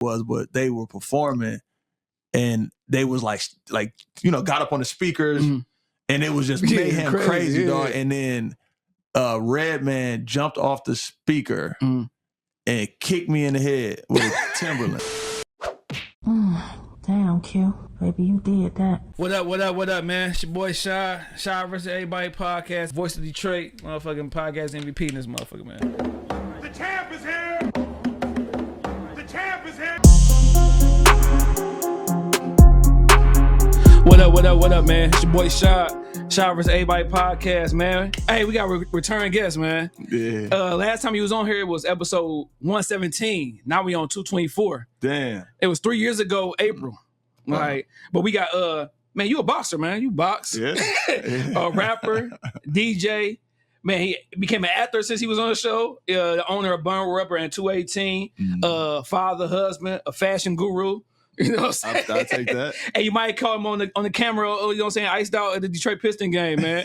was, but they were performing and they was like got up on the speakers and it was just mayhem crazy, dog. And then Redman jumped off the speaker and kicked me in the head with a Timberland. Damn, Q. Baby, you did that. What up, man? It's your boy Shad. Shad vs. Everybody podcast. Voice of Detroit. Motherfucking podcast MVP in this motherfucker, man. The champ is here! The champ is here! What up, man? It's your boy Shad. Shad vs. Everybody podcast, man. Hey, we got return guests, man. Yeah. Last time you was on here, it was episode 117. Now we on 224. Damn. It was 3 years ago, April. Right. But we got man, you a boxer, man. You box. Yeah. A rapper, DJ. Man, he became an actor since he was on the show. The owner of Burn Rubber and 218. Father, husband, a fashion guru. You know what I'm saying? I'll take that. And you might call him on the camera, you know what I'm saying, iced out at the Detroit Piston game, man.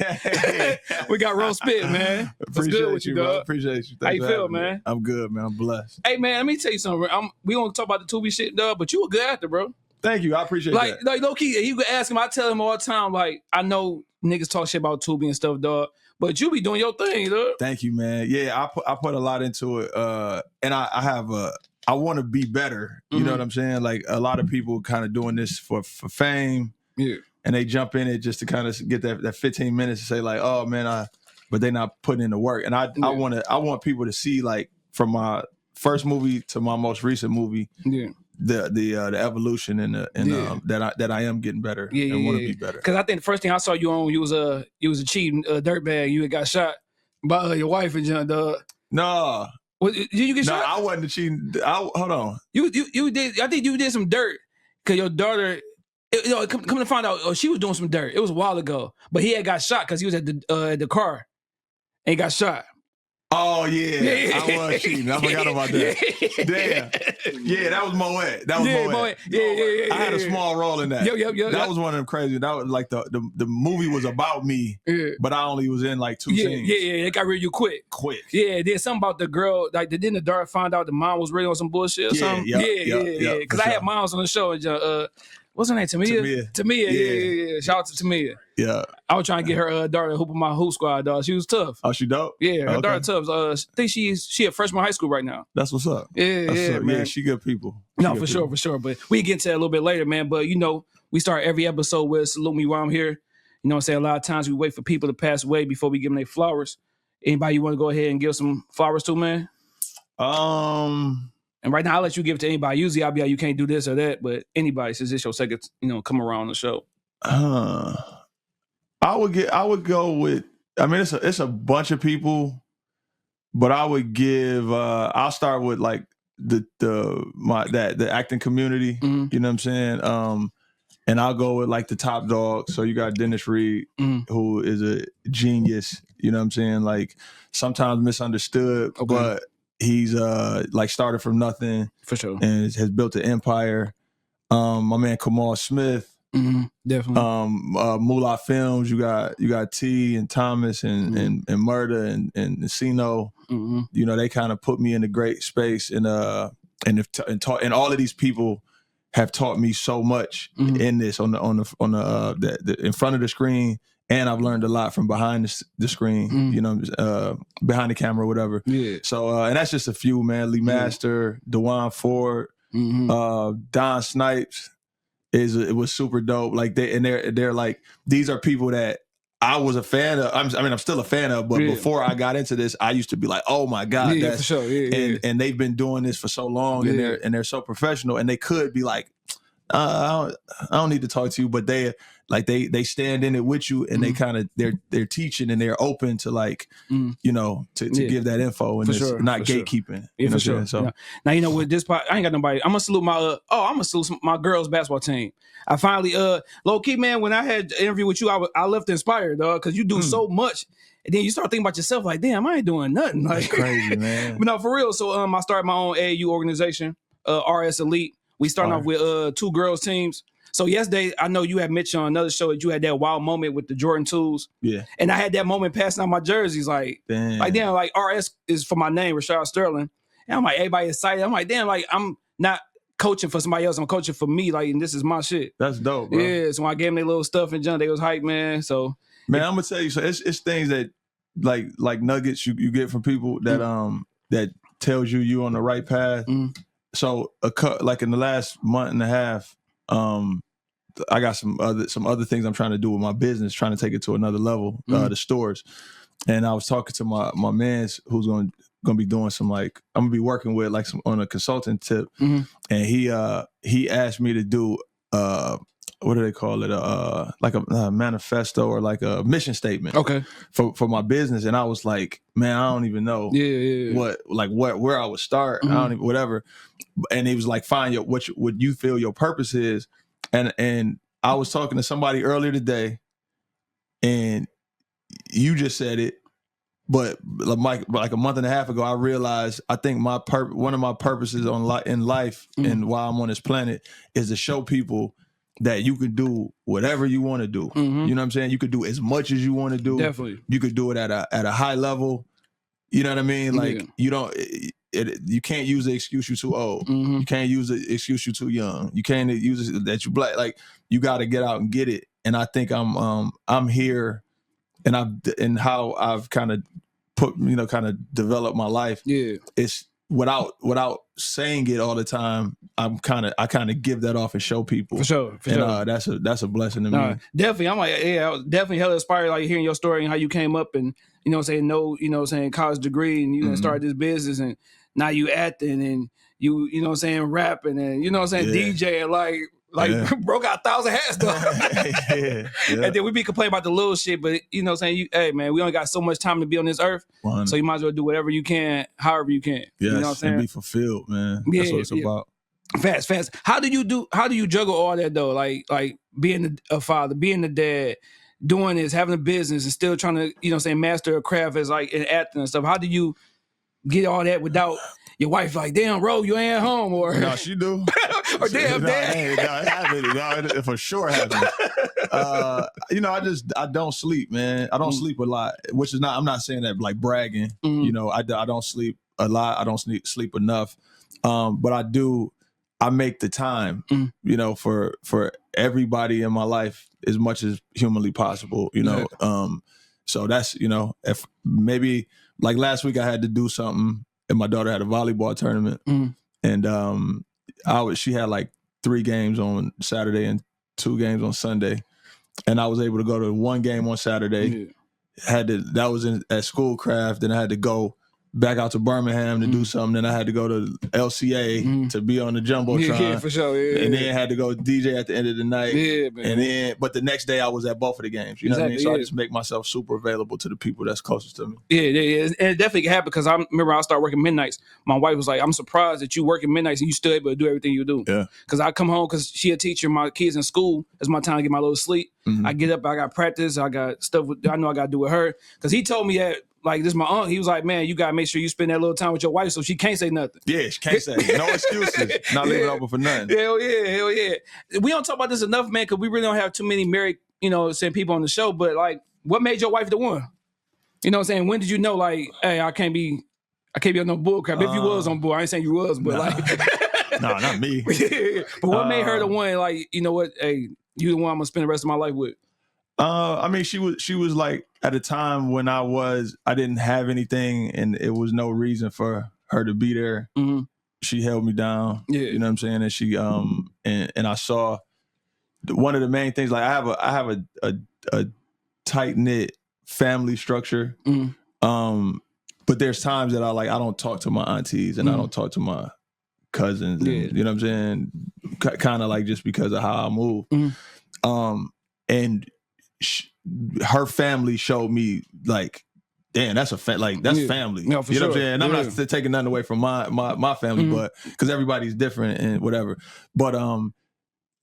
We got Roll Spit, man. What's good with you, dog? Appreciate you. How you feel, man? I'm good, man. I'm blessed. Hey, man, let me tell you something. We gonna talk about the Tubi shit, dog, but you a good actor, bro. Thank you. I appreciate that. Like, low-key, you could ask him. I tell him all the time, like, I know niggas talk shit about Tubi and stuff, dog, but you be doing your thing, dog. Thank you, man. Yeah, I put a lot into it. And I want to be better. You know what I'm saying? Like, a lot of people kind of doing this for fame. Yeah. And they jump in it just to kind of get that 15 minutes to say, like, oh, man, but they not putting in the work. And I want people to see, like, from my first movie to my most recent movie, the evolution and that I am getting better and want to be better. Because I think the first thing I saw you on, you was a cheating dirtbag. You had got shot by your wife and John, dog. No. Did you get shot? No, I wasn't cheating. Hold on. You did. I think you did some dirt because your daughter. Come to find out, she was doing some dirt. It was a while ago, but he had got shot because he was at the car and he got shot. Oh yeah, I was cheating. I forgot about that. Damn. Yeah, that was Moet. That was Moet. Yeah. I had a small role in that. Yep. That was one of them crazy. That was like the movie was about me, but I only was in like 2 scenes. Yeah. It got rid of you quick. Yeah, there's something about the girl. Like, didn't the daughter find out the mom was really on some bullshit or something? Yeah. Because I had moms on the show. And, what's her name? Tamia. Yeah. Shout out to Tamia. Yeah. I was trying to get her daughter to hoop in my hoop squad, dog. She was tough. Oh, she dope? Yeah, her daughter tough. I think she a freshman high school right now. That's what's up. Yeah, man. Yeah, she good people. For sure. But we get into that a little bit later, man. But, we start every episode with Salute Me While I'm Here. You know what I'm saying? A lot of times we wait for people to pass away before we give them their flowers. Anybody you want to go ahead and give some flowers to, man? And right now, I'll let you give it to anybody. Usually, I'll be like, you can't do this or that. But anybody, since it's your second, come around the show. I would go with. I mean, it's a bunch of people, but I would give. I'll start with like the acting community. You know what I'm saying? And I'll go with like the top dog. So you got Dennis Reed, who is a genius. You know what I'm saying? Like, sometimes misunderstood, but he's like started from nothing for sure and has built an empire. My man Kamal Smith. Definitely. Moolah Films, you got T and Thomas and Murda and Sino. They kind of put me in a great space and all of these people have taught me so much in this on the in front of the screen, and I've learned a lot from behind the screen, behind the camera or whatever. Yeah. So and that's just a few, man. Lee Master, DeJuan Ford, Don Snipes. It was super dope. Like they're like, these are people that I was a fan of. I'm still a fan of, but before I got into this, I used to be like, oh my God, that's for sure. And they've been doing this for so long, and they're so professional, and they could be like, I don't need to talk to you, but they stand in it with you, and they kind of they're teaching, and they're open to like to give that info, and it's not gatekeeping. Yeah, for sure. So now with this part, I ain't got nobody. I'm gonna salute my girls basketball team. I finally low key, man. When I had the interview with you, I left inspired, dog, because you do so much. And then you start thinking about yourself, like, damn, I ain't doing nothing. Like, that's crazy, man. But no, for real. So I started my own AAU organization, RS Elite. We starting off with 2 girls teams. So yesterday, I know you had mentioned on another show that you had that wild moment with the Jordan 2s. Yeah. And I had that moment passing out my jerseys, like RS is for my name, Rashad Sterling. And I'm like, everybody excited. I'm like, damn, like I'm not coaching for somebody else. I'm coaching for me. Like, and this is my shit. That's dope, bro. Yeah. So when I gave them their little stuff and junk, they was hype, man. So man, I'm gonna tell you. So it's things that like nuggets you get from people that that tells you on the right path. So like in the last month and a half, I got some other things I'm trying to do with my business, trying to take it to another level, the stores. And I was talking to my man's who's gonna be doing some like I'm gonna be working with like some on a consultant tip, and he asked me to do what do they call it like a manifesto or like a mission statement for my business. And I was like, man, I don't even know where I would start. I don't even whatever. And he was like, find what you feel your purpose is. And I was talking to somebody earlier today, and you just said it, but like a month and a half ago, I realized I think one of my purposes in life and why I'm on this planet is to show people that you can do whatever you want to do. You know what I'm saying? You could do as much as you want to do. Definitely. You could do it at a high level. You know what I mean? Like you don't. You can't use the excuse you're too old. You can't use the excuse you're too young. You can't use it that you black. Like you got to get out and get it. And I think I'm here, and how I've kind of kind of developed my life. Yeah, it's without saying it all the time. I kind of give that off and show people for sure. That's a blessing to me. Definitely, I'm like, I was definitely hella inspired, like hearing your story and how you came up and college degree and you started this business and now you acting and you rapping and DJing like bro got 1,000 hats though. And then we be complaining about the little shit, but hey man, we only got so much time to be on this earth, 100. So you might as well do whatever you can, however you can. Yes, you know what I'm saying? And be fulfilled, man. That's what it's about. Fast. How do you juggle all that though? Like being a father, being a dad, doing this, having a business, and still trying to master a craft as like in acting and stuff. How do you get all that without your wife like, damn, bro, you ain't at home, or no, she do, or damn, dad. It happens. No, it for sure happens. I don't sleep, man. I don't sleep a lot, which is not. I'm not saying that like bragging. I don't sleep a lot. I don't sleep enough, but I do. I make the time, for everybody in my life as much as humanly possible, So that's, if maybe like last week I had to do something and my daughter had a volleyball tournament and she had like 3 games on Saturday and 2 games on Sunday. And I was able to go to 1 game on Saturday. That was at Schoolcraft. Then I had to go back out to Birmingham to do something. Then I had to go to LCA to be on the Jumbotron. Yeah, for sure. Yeah, and then had to go DJ at the end of the night. Yeah, man. But the next day I was at both of the games. You know what I mean? So I just make myself super available to the people that's closest to me. Yeah. And it definitely happened because I remember I started working midnights. My wife was like, I'm surprised that you working midnights and you still able to do everything you do. Yeah. Because I come home because she a teacher, my kids in school. It's my time to get my little sleep. I get up, I got practice, I got stuff I know I got to do with her. Because he told me that, like, this is my aunt. He was like, man, you got to make sure you spend that little time with your wife so she can't say nothing. Yeah, she can't say. No excuses. Not leaving it open for nothing. Hell yeah. We don't talk about this enough, man, because we really don't have too many married, people on the show. But, like, what made your wife the one? You know what I'm saying? When did you know, like, hey, I can't be on no bull crap. If you was on bull, I ain't saying you was, but, like. No, not me. But what made her the one, like, you know what, hey, you the one I'm going to spend the rest of my life with? I mean, she was like at a time when I didn't have anything and it was no reason for her to be there. She held me down. Yeah. You know what I'm saying? And she and I saw one of the main things, like I have a tight knit family structure. But there's times that I don't talk to my aunties and I don't talk to my cousins. And, you know what I'm saying? Kind of like just because of how I move. And her family showed me like, damn, that's that's family. No, for sure. Know what I'm saying? And I'm not taking nothing away from my family, but because everybody's different and whatever. But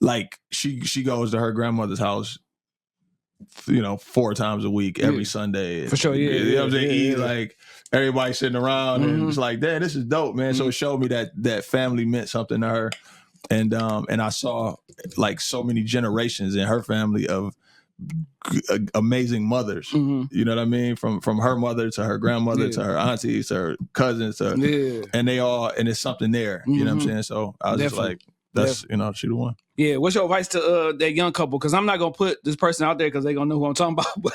like she goes to her grandmother's house, 4 times a week, every Sunday. For sure, you know what I'm saying? Eat, like everybody sitting around and it's like, damn, this is dope, man. So it showed me that family meant something to her. And I saw like so many generations in her family of amazing mothers. Mhm. You know what I mean? From her mother to her grandmother to her aunties to her cousins and they all, and it's something there. You know what I'm saying? So I was just like, that's she the one. Yeah, what's your advice to that young couple? Because I'm not gonna put this person out there because they're gonna know who I'm talking about. But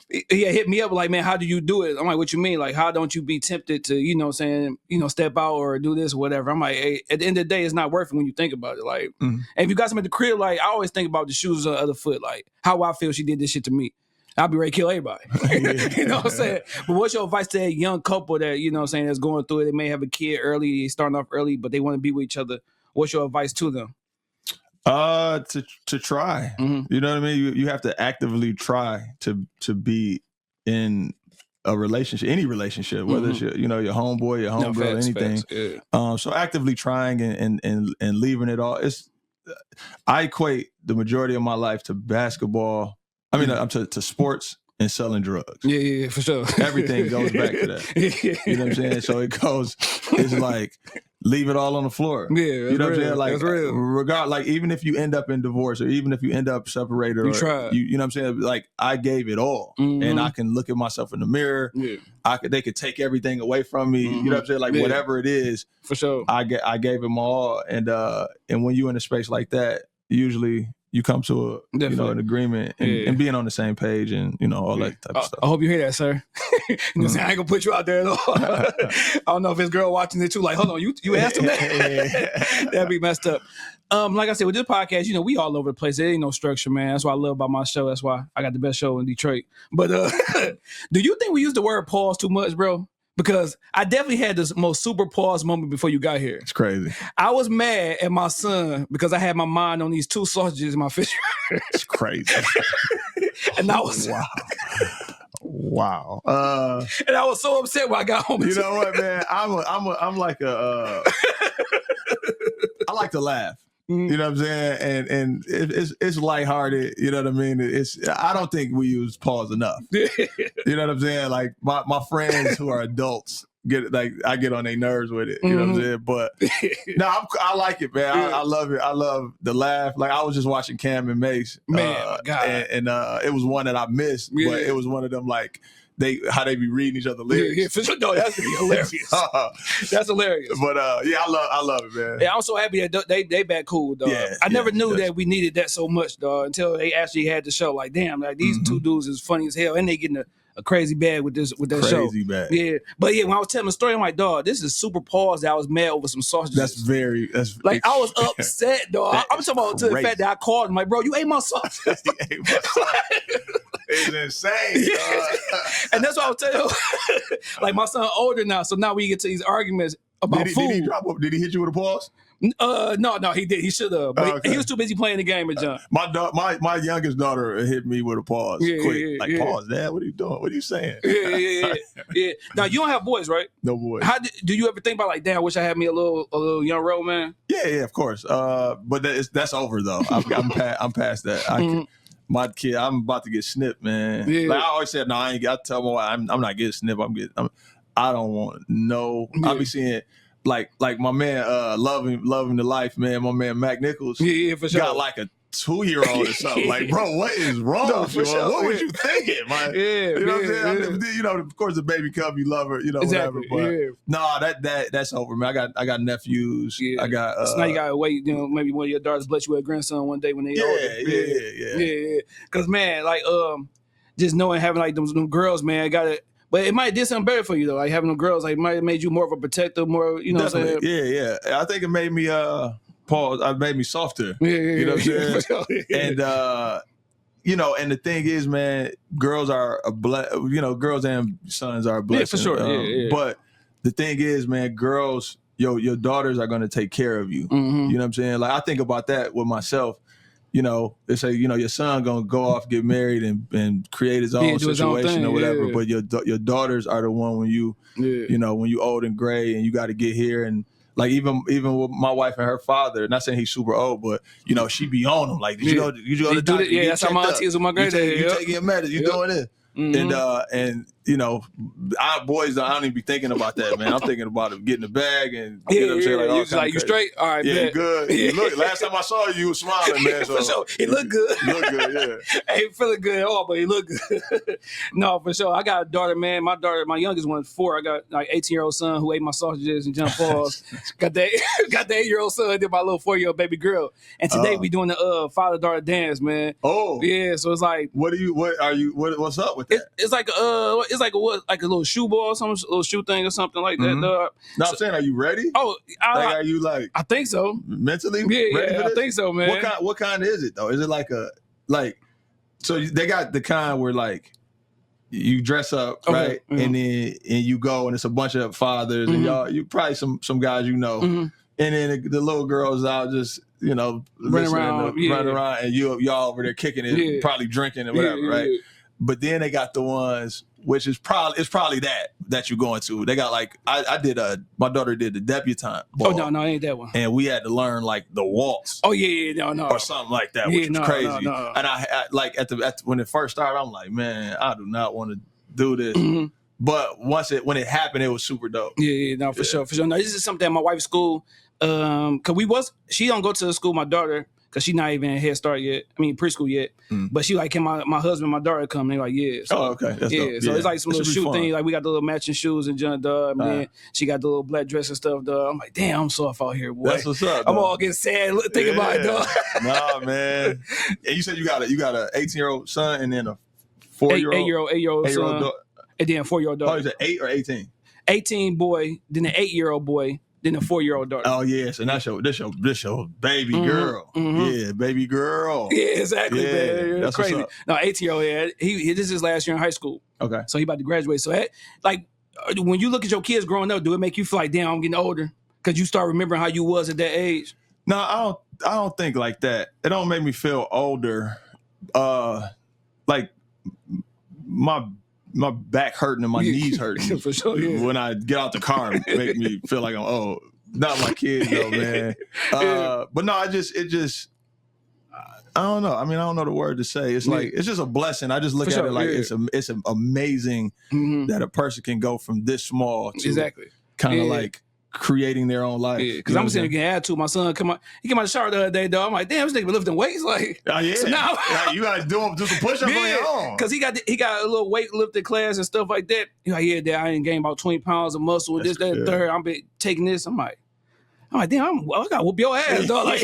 hit me up like, man, how do you do it? I'm like, what you mean? Like, how don't you be tempted to, step out or do this or whatever? I'm like, hey, at the end of the day, it's not worth it when you think about it. Like, and if you got something at the crib, like, I always think about the shoes on the other foot. Like, how I feel she did this shit to me. I'll be ready to kill everybody. You know what I'm saying? But what's your advice to that young couple that, that's going through it? They may have a kid early, starting off early, but they want to be with each other. What's your advice to them? To try. You know what I mean? You have to actively try to be in a relationship, any relationship, whether it's your homeboy, your homegirl, anything. Facts, yeah. So actively trying and leaving it all. I equate the majority of my life to basketball. I mean, to sports and selling drugs. Yeah, for sure. Everything goes back to that. You know what I'm saying? So it's like, leave it all on the floor. Yeah, you know what I'm saying? Like, that's real. Like, even if you end up in divorce or even if you end up separated, you tried. You know what I'm saying? Like, I gave it all, and I can look at myself in the mirror. Yeah. They could take everything away from me. You know what I'm saying? Like, whatever it is, for sure. I gave it my all, and when you're in a space like that, usually you come to an agreement and being on the same page and all that type of stuff. I hope you hear that, sir. I ain't gonna put you out there at all. I don't know if his girl watching it too. Like, hold on, you asked him that? That'd be messed up. Like I said, with this podcast, we all over the place. There ain't no structure, man. That's what I love about my show. That's why I got the best show in Detroit. But do you think we use the word pause too much, bro? Because I definitely had this most super pause moment before you got here. It's crazy. I was mad at my son because I had my mind on these 2 sausages in my fish. It's crazy. And I was wow. And I was so upset when I got home. You know what, man? I'm like I like to laugh. You know what I'm saying? And it's lighthearted. You know what I mean? I don't think we use pause enough. You know what I'm saying? Like my friends who are adults I get on their nerves with it. You know what I'm saying? But no, I like it, man. I love it. I love the laugh. Like, I was just watching Cam and Mace. Man, God. And it was one that I missed, but it was one of them like how they be reading each other lyrics. Yeah, for sure. No, that's hilarious. That's hilarious. But I love it, man. Yeah, I'm so happy that they back cool, dog. Yeah, I never knew that we needed that so much, dog, until they actually had the show. Like, damn, like these 2 dudes is funny as hell, and they getting a crazy bag with that show. Crazy bag. Yeah. But when I was telling the story, I'm like, dog, this is super pause that I was mad over some sausages. That's like, I was upset, dog. I'm talking about to the fact that I called him, like, bro, you ate my sausages. It's insane, dog. And that's what I was telling you. Like, my son older now, so now we get to these arguments about food. Did he hit you with a pause? No, he did. He should have. But he was too busy playing the game at John. My youngest daughter hit me with a pause. Quick. Pause, Dad. What are you doing? What are you saying? Yeah. Now, you don't have boys, right? No boys. Do you ever think about, like, damn, I wish I had me a little young road man? Yeah, of course. But that's over though. I'm past that. My kid, I'm about to get snipped, man. Yeah. Like I always said, no, I ain't. I tell my wife, I'm not getting snipped. I don't want no. Yeah. I be seeing like my man, loving the life, man. My man Mac Nichols. Yeah, for sure. Got like a 2-year-old or something. Like, bro, what is wrong with you? Sure. What was you thinking, man? You know what I'm saying? Of course, the baby cub, you love her, exactly, whatever. But no, that's over, man. I got nephews. Yeah. I got. So now you gotta wait. Maybe one of your daughters bless you with a grandson one day when they older. Yeah. Because, man, like just knowing having like them girls, man, I gotta. But it might have did something better for you though. Like having them girls, like might have made you more of a protector, more. You know Definitely. what I'm saying? Yeah. I think it made me pause. I made me softer. You know what I'm saying? And and the thing is, man, girls are girls and sons are a blessing. Yeah, for sure. But the thing is, man, girls, your daughters are going to take care of you. You know what I'm saying? Like, I think about that with myself. They say, your son gonna go off, get married, and create his own situation or whatever. Yeah. But your daughters are the one when you, when you old and gray and you got to get here. And like even with my wife and her father, not saying he's super old, but she be on him. Like, did you go to the doctor? Yeah, that's how my auntie is with my granddad. You taking your medicine, you doing this. And you know, boys, I don't even be thinking about that, man. I'm thinking about it, getting the bag and you know what I'm saying, like, all You like, you straight? All right, yeah, bet. you good. You look, last time I saw you, you was smiling, man. So for sure, he look good. You look good, yeah. Ain't feeling good at all, but he look good. No, for sure. I got a daughter, man. My daughter, my youngest one's 4. I got like 18-year-old son who ate my sausages and jump balls. got the 8-year-old son, then my little 4-year-old baby girl. And today we doing the father-daughter dance, man. Oh, yeah. So it's like, what's up with that? it's like a little shoe ball, some little shoe thing or something like that. No, I'm saying, are you ready? Oh, are you like? I think so. Mentally, yeah, ready for this? I think so, man. What kind is it though? Is it so they got the kind where like you dress up, right? And then you go and it's a bunch of fathers and you probably some guys and then the little girls out just running around and y'all over there kicking it, probably drinking and whatever, right? But then they got the ones which is probably that you're going to. They got like my daughter did the debutante ball. Oh no, ain't that one. And we had to learn like the waltz. Oh yeah, no, or something like that, which was crazy. No. And I like at when it first started, I'm like, man, I do not want to do this. But when it happened, it was super dope. Yeah, no, for sure. No, this is something at my wife's school. Cause she don't go to the school, my daughter, cause she's not even in Head Start yet. I mean preschool yet. But she like, can my husband and my daughter come? And they like, yeah. So, okay. That's dope. So it's like some little shoe thing. Like we got the little matching shoes and John Dub. And then she got the little black dress and stuff, dog. I'm like, damn, I'm soft out here, boy. That's what's up. I'm all getting sad thinking about it, dog. Nah, man. And you said you got a 18-year-old son and then a 4-year-old, 8-year-old son, daughter. And then a 4-year-old daughter. Oh, is it 8 or 18? 18 boy, then an 8-year-old boy, then a 4-year-old daughter. Oh yes, and this your baby girl. Yeah, baby girl. Yeah, exactly, man. That's crazy. No, 18-year-old. Yeah, this is his last year in high school. Okay, so he about to graduate. So like, when you look at your kids growing up, do it make you feel like, damn, I'm getting older? Because you start remembering how you was at that age. No, I don't think like that. It don't make me feel older. Like my back hurting and my knees hurting for sure. Yeah. When I get out the car, make me feel like I'm old. Not my kids though, man. But no, it just I don't know. I mean, I don't know the word to say. It's like it's just a blessing. I just look at it like it's amazing that a person can go from this small to kind of like creating their own life. Because I'm sitting there getting attitude. My son he came out the shower the other day, though. I'm like, damn, this nigga been lifting weights. Like, so now you gotta do some push-ups on your own. Because he got a little weightlifting class and stuff like that. He's like, yeah, Dad, I didn't gain about 20 pounds of muscle and this, that, and third. I'm been taking this. I'm like, damn, I gotta whoop your ass, dog. Like,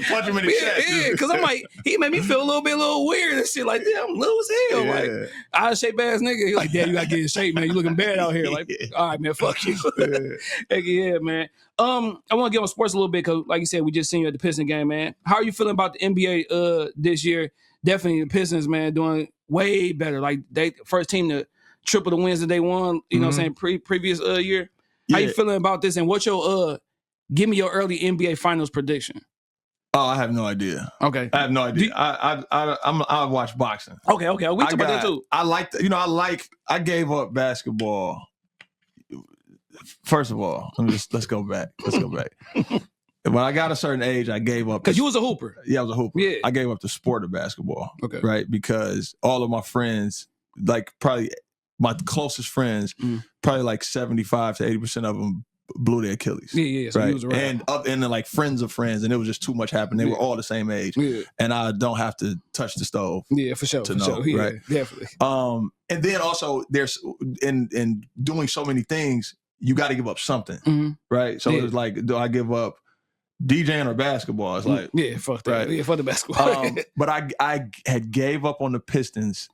punch him in the chest. Yeah, because I'm like, he made me feel a little weird and shit. Like, damn, I'm little as hell. Like, I shape ass nigga. He's like, Dad, you gotta get in shape, man. You looking bad out here. Like, all right, man, fuck you. Yeah, man. I want to get on sports a little bit because, like you said, we just seen you at the Pistons game, man. How are you feeling about the NBA this year? Definitely the Pistons, man, doing way better. Like, they first team to triple the wins that they won. You know what I'm saying? Previous year. How you feeling about this? And what's your give me your early NBA Finals prediction. Oh, I have no idea. Okay, I have no idea. I watch boxing. Okay. We talk about that too. I gave up basketball. First of all, let's go back. When I got a certain age, I gave up. Because you was a hooper. Yeah, I was a hooper. Yeah. I gave up the sport of basketball. Okay. Right? Because all of my friends, like probably my closest friends, probably like 75 to 80% of them blew their Achilles. Yeah. So he was around. And then like friends of friends, and it was just too much happening. They were all the same age. Yeah. And I don't have to touch the stove. Yeah, for sure. Yeah, right? Definitely. And then also there's in doing so many things, you got to give up something, right? So it's like, do I give up DJing or basketball? It's like, fuck that. Right? Yeah, fuck the basketball. But I had gave up on the Pistons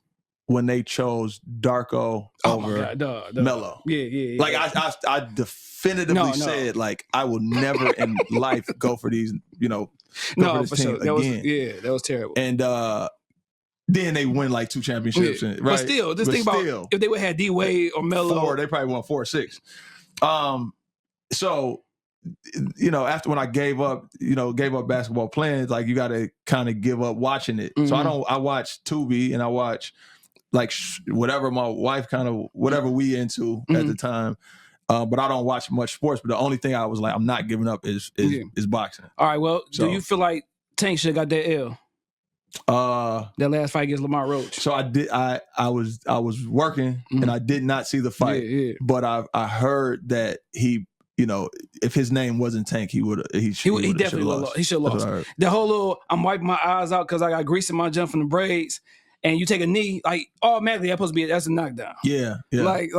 when they chose Darko over Melo. Yeah. Like I definitively said, like, I will never in life go for these, go for this team again. That was terrible. And then they win like 2 championships, right? But still, think about if they would have had D Wade or Melo. 4, they probably won 4 or 6. So, after when I gave up basketball playing, like you got to kind of give up watching it. So I watch Tubi and I watch like whatever my wife whatever we into at the time. But I don't watch much sports. But the only thing I was like, I'm not giving up is boxing. All right. Well, do you feel like Tank should have got that L? That last fight against Lamar Roach. So I was working and I did not see the fight. Yeah. But I heard that he, you know, if his name wasn't Tank, he definitely would have lost. He should have lost. The whole little I'm wiping my eyes out because I got grease in my jump from the braids, and you take a knee, like automatically that's a knockdown. Yeah. Like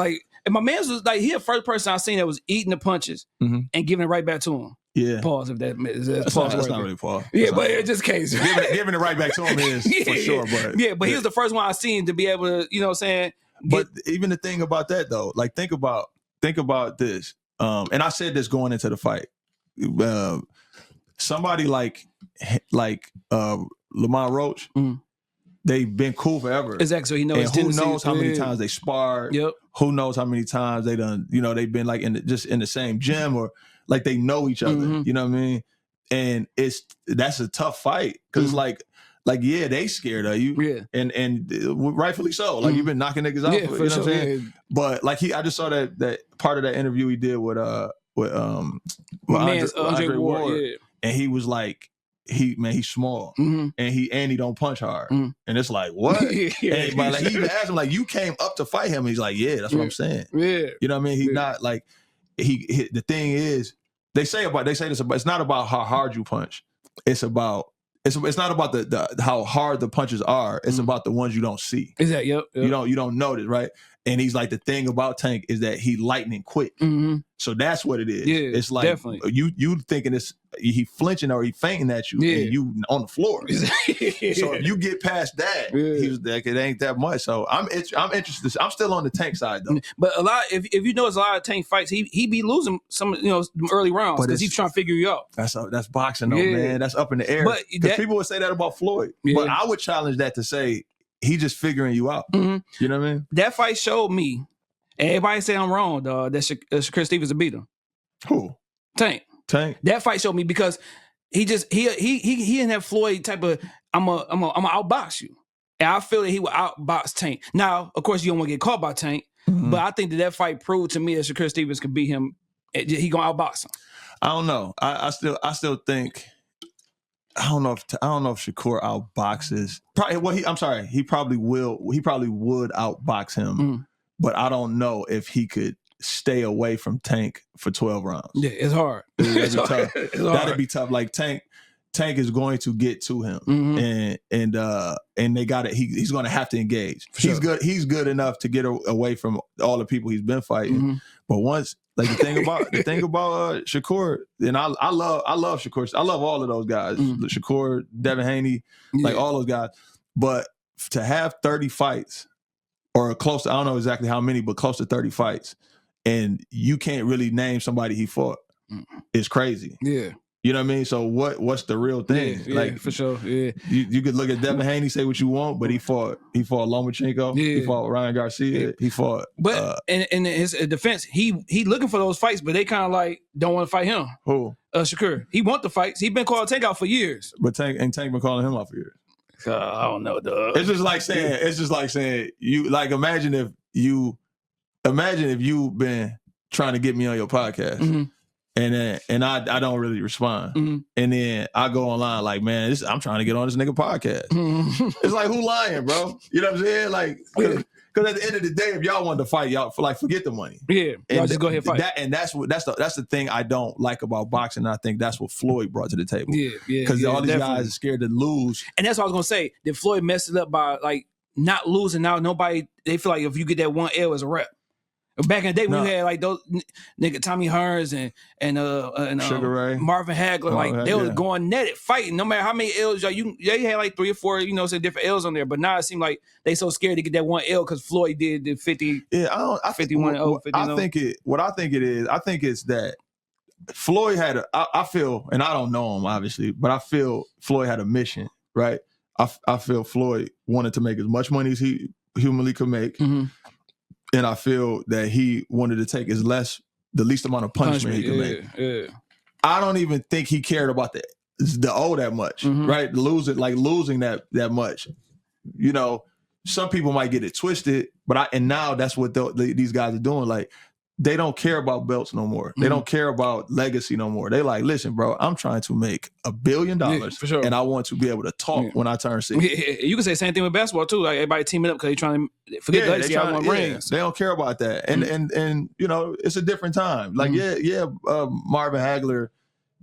and my man's was like, he the first person I seen that was eating the punches and giving it right back to him. Yeah. Pause if that's not really pause. Yeah, but it's just case. Giving it right back to him is for sure. But he was the first one I seen to be able to, you know what I'm saying? But even the thing about that though, like think about this. And I said this going into the fight. Somebody like Lamar Roach, they've been cool forever. Exactly. So he knows. And who knows how many times they sparred? Yep. Who knows how many times they done? You know, they've been like in the same gym or like they know each other. You know what I mean? And that's a tough fight because like yeah, they scared of you. Yeah. And rightfully so. Like you've been knocking niggas out. Yeah, You know for what sure. I'm saying? Yeah. But like I just saw that part of that interview he did with Andre Ward. Yeah. And he was like, he's small and he don't punch hard. And it's like, what? But like he even asked him, like, you came up to fight him. And he's like, yeah, that's what I'm saying. Yeah. You know what I mean? He's not like the thing is, they say this about, it's not about how hard you punch. It's not about the how hard the punches are. It's about the ones you don't see. Is that yep. You don't notice, right? And he's like, the thing about Tank is that he lightning quick. So that's what it is. Yeah, it's like definitely. You thinking he flinching or he fainting at you and you on the floor. So if you get past that, he was like, it ain't that much. So I'm interested. I'm still on the Tank side though. But a lot, if you notice a lot of Tank fights, he be losing some early rounds because he's trying to figure you out. That's boxing though, man. That's up in the air. But people would say that about Floyd. But I would challenge that to say he just figuring you out. You know what I mean? That fight showed me, and everybody say I'm wrong, dog, that Shakur Stevens beat him. Who? Tank. That fight showed me because he didn't have Floyd type of I'm a outbox you. And I feel that he would outbox Tank. Now, of course, you don't want to get caught by Tank, but I think that fight proved to me that Shakur Stevens could beat him. He gonna outbox him. I don't know. I still think. I don't know if Shakur outboxes. He probably will. He probably would outbox him, but I don't know if he could stay away from Tank for 12 rounds. Yeah, it's hard. That'd be tough. Like Tank is going to get to him, and they got it. He's going to have to engage. He's good. He's good enough to get away from all the people he's been fighting. But once, like the thing about Shakur, and I love Shakur. I love all of those guys. Shakur, Devin Haney, like all those guys. But to have 30 fights or close to, I don't know exactly how many, but close to 30 fights, and you can't really name somebody he fought, is crazy. Yeah. You know what I mean? So what's the real thing? Yeah, like for sure. Yeah. You could look at Devin Haney, say what you want, but he fought Lomachenko. Yeah. He fought Ryan Garcia. He fought. But in his defense, he looking for those fights, but they kind of like don't want to fight him. Who? Shakur. He want the fights. He been called Tank out for years. But Tank been calling him out for years. I don't know, dog. It's just like saying you like imagine if you've been trying to get me on your podcast. And I don't really respond. And then I go online like, man, I'm trying to get on this nigga podcast. It's like, who lying, bro? You know what I'm saying? Like, because at the end of the day, if y'all wanted to fight, y'all forget the money. Yeah, y'all just go ahead and fight. That's the thing I don't like about boxing. I think that's what Floyd brought to the table. Yeah. Because all these definitely. guys are scared to lose. And that's what I was gonna say. Did Floyd mess it up by like not losing? Now they feel like if you get that one L as a rep. Back in the day when you had like those nigga Tommy Hearns and Sugar Ray, Marvin Hagler, they was going at it, fighting. No matter how many L's they had like 3 or 4, some different L's on there. But now it seemed like they so scared to get that one L because Floyd did the 50. Yeah, I 51-0, 50-0. I think it's that Floyd had I feel, and I don't know him obviously, but I feel Floyd had a mission, right? I feel Floyd wanted to make as much money as he humanly could make. And I feel that he wanted to take the least amount of punishment he could make. Yeah. I don't even think he cared about the O that much, right? Losing that much. You know, some people might get it twisted, but now that's what these guys are doing. Like they don't care about belts no more. They don't care about legacy no more. They like, listen, bro, I'm trying to make $1 billion for sure. and I want to be able to talk when I turn 60. You can say the same thing with basketball too. Like everybody teaming up because they trying to forget legacy. I want rings. They don't care about that. And you know, it's a different time. Like Marvin Hagler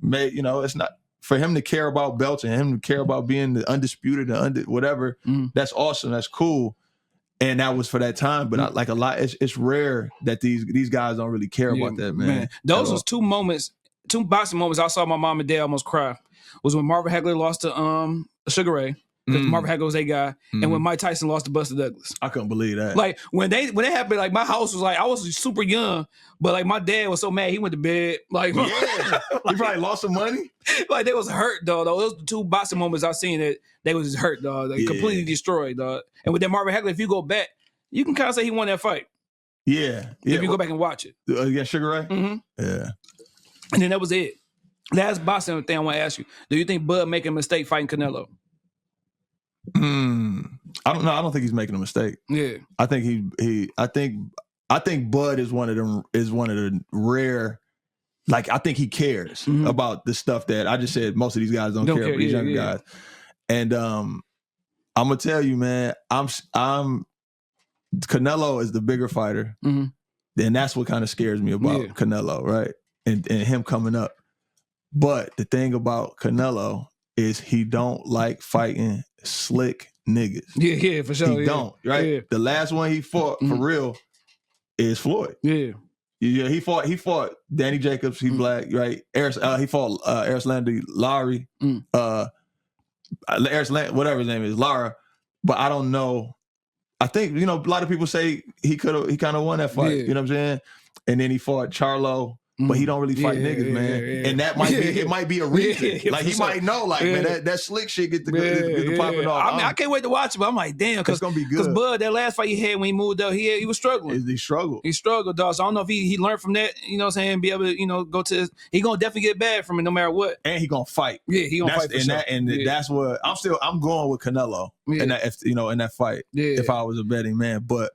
made, you know, it's not for him to care about belts and him to care about being the undisputed, whatever. That's awesome. That's cool. And that was for that time, but like a lot, it's rare that these guys don't really care about that, man. Those was two boxing moments I saw my mom and dad almost cry. Was when Marvin Hagler lost to Sugar Ray, because Marvin Hagler was a guy, and when Mike Tyson lost to Buster Douglas. I couldn't believe that. Like when they happened, like my house was like, I was super young, but like my dad was so mad he went to bed. Like he probably lost some money. Like they was hurt, dog. Those were the two boxing moments I seen that they was hurt, dog. Like completely destroyed, dog. And with that Marvin Hagler, if you go back, you can kind of say he won that fight. Yeah. If you go back and watch it. Against Sugar Ray? Yeah. And then that was it. Last boxing thing I want to ask you. Do you think Bud making a mistake fighting Canelo? I don't know. I don't think he's making a mistake. Yeah. I think I think Bud is one of the rare, like, I think he cares about the stuff that I just said most of these guys don't care about, these younger guys. And I'm gonna tell you, man, Canelo is the bigger fighter. And that's what kind of scares me about Canelo, right? And him coming up. But the thing about Canelo is he don't like fighting slick niggas. Yeah, for sure. He don't, right? Yeah. The last one he fought for real is Floyd. Yeah. Yeah, he fought Danny Jacobs, he black, right? He fought Arislandi Lowry, whatever his name is, Lara. But I don't know. I think, you know, a lot of people say he kind of won that fight. You know what I'm saying? And then he fought Charlo. But he don't really fight niggas, man. And that might be it might be a reason. Like he might know, like, man, that slick shit get the popping off. I mean, I can't wait to watch it, but I'm like, damn, because it's gonna be good. Because Bud, that last fight he had when he moved up, he was struggling. He struggled. He struggled, dog. So I don't know if he learned from that, you know what I'm saying, be able to, you know, go to he gonna definitely get bad from it no matter what. And he gonna fight. Yeah, he gonna fight for sure. That's what I'm going with Canelo in that fight. If I was a betting man. But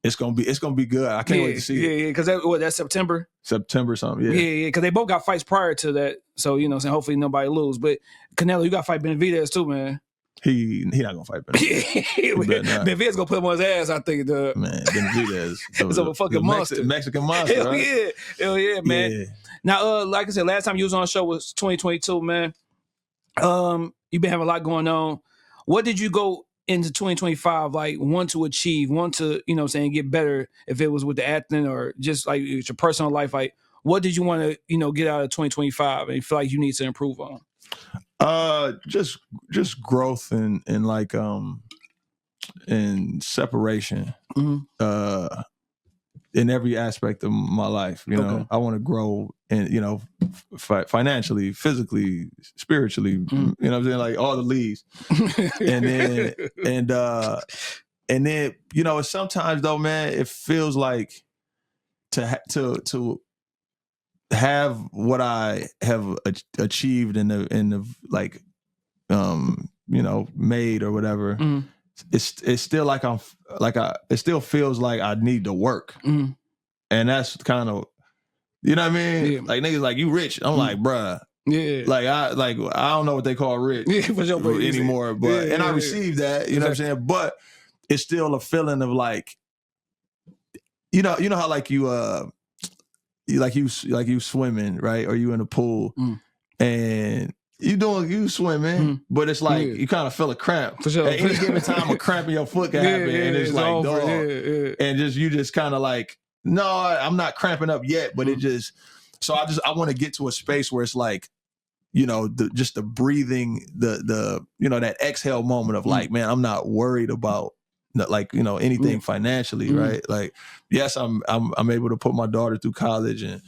it's gonna be good. I can't wait to see it. Yeah, because that's September. September something. Yeah, because they both got fights prior to that. So you know, saying hopefully nobody lose. But Canelo, you got to fight Benavidez too, man. He not gonna fight Benavidez. Benavidez gonna put him on his ass. I think. Man, Benavidez is a fucking monster. Mexican monster. Hell yeah, man. Yeah. Now, like I said, last time you was on the show was 2022, man. You've been having a lot going on. What did you go into 2025, like want to achieve, want to, you know what I'm saying, get better, if it was with the acting or just like your personal life, like what did you want to, you know, get out of 2025 and feel like you need to improve on? Just growth and like and separation in every aspect of my life. You know, I want to grow and, you know, financially, physically, spiritually, you know what I'm saying? Like all the leads. and then, you know, sometimes though, man, it feels like to have what I have achieved in the like, you know, made or whatever. It's still like it still feels like I need to work. And that's kind of, you know what I mean? Yeah. Like niggas like, you rich. I'm like, bruh. Yeah. Like I don't know what they call rich for sure, anymore. But I received that, you know what I'm saying? But it's still a feeling of like, you know how like you swimming, right? Or you in a pool and you swimming, but it's like you kind of feel a cramp. For sure. At any given time, a cramp in your foot can happen, and it's like, over. Dog. And you just kind of like, no, I'm not cramping up yet, but it just. So I want to get to a space where it's like, you know, just the breathing, the you know, that exhale moment of like, man, I'm not worried about like, you know, anything financially, right? Like, yes, I'm able to put my daughter through college and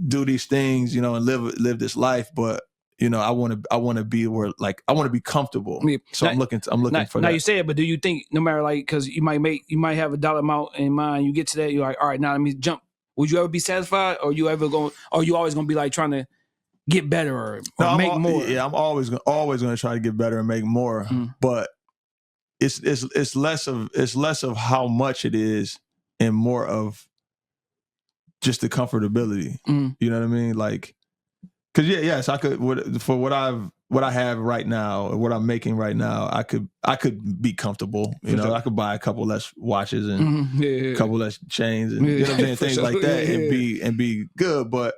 do these things, you know, and live this life, but you know, I want to be where, like, I want to be comfortable. So I'm looking for that. Now you say it, but do you think no matter, like, because you might have a dollar amount in mind, you get to that, you're like, all right, now let me jump. Would you ever be satisfied, or you always gonna be like trying to get better or make more? Yeah, I'm always gonna try to get better and make more. But it's less of how much it is and more of just the comfortability. You know what I mean? Like, cause yes, I could for what I have right now, or what I'm making right now, I could be comfortable. You know, sure. I could buy a couple less watches and a couple less chains, and you know what I'm saying, things like that, and be good. But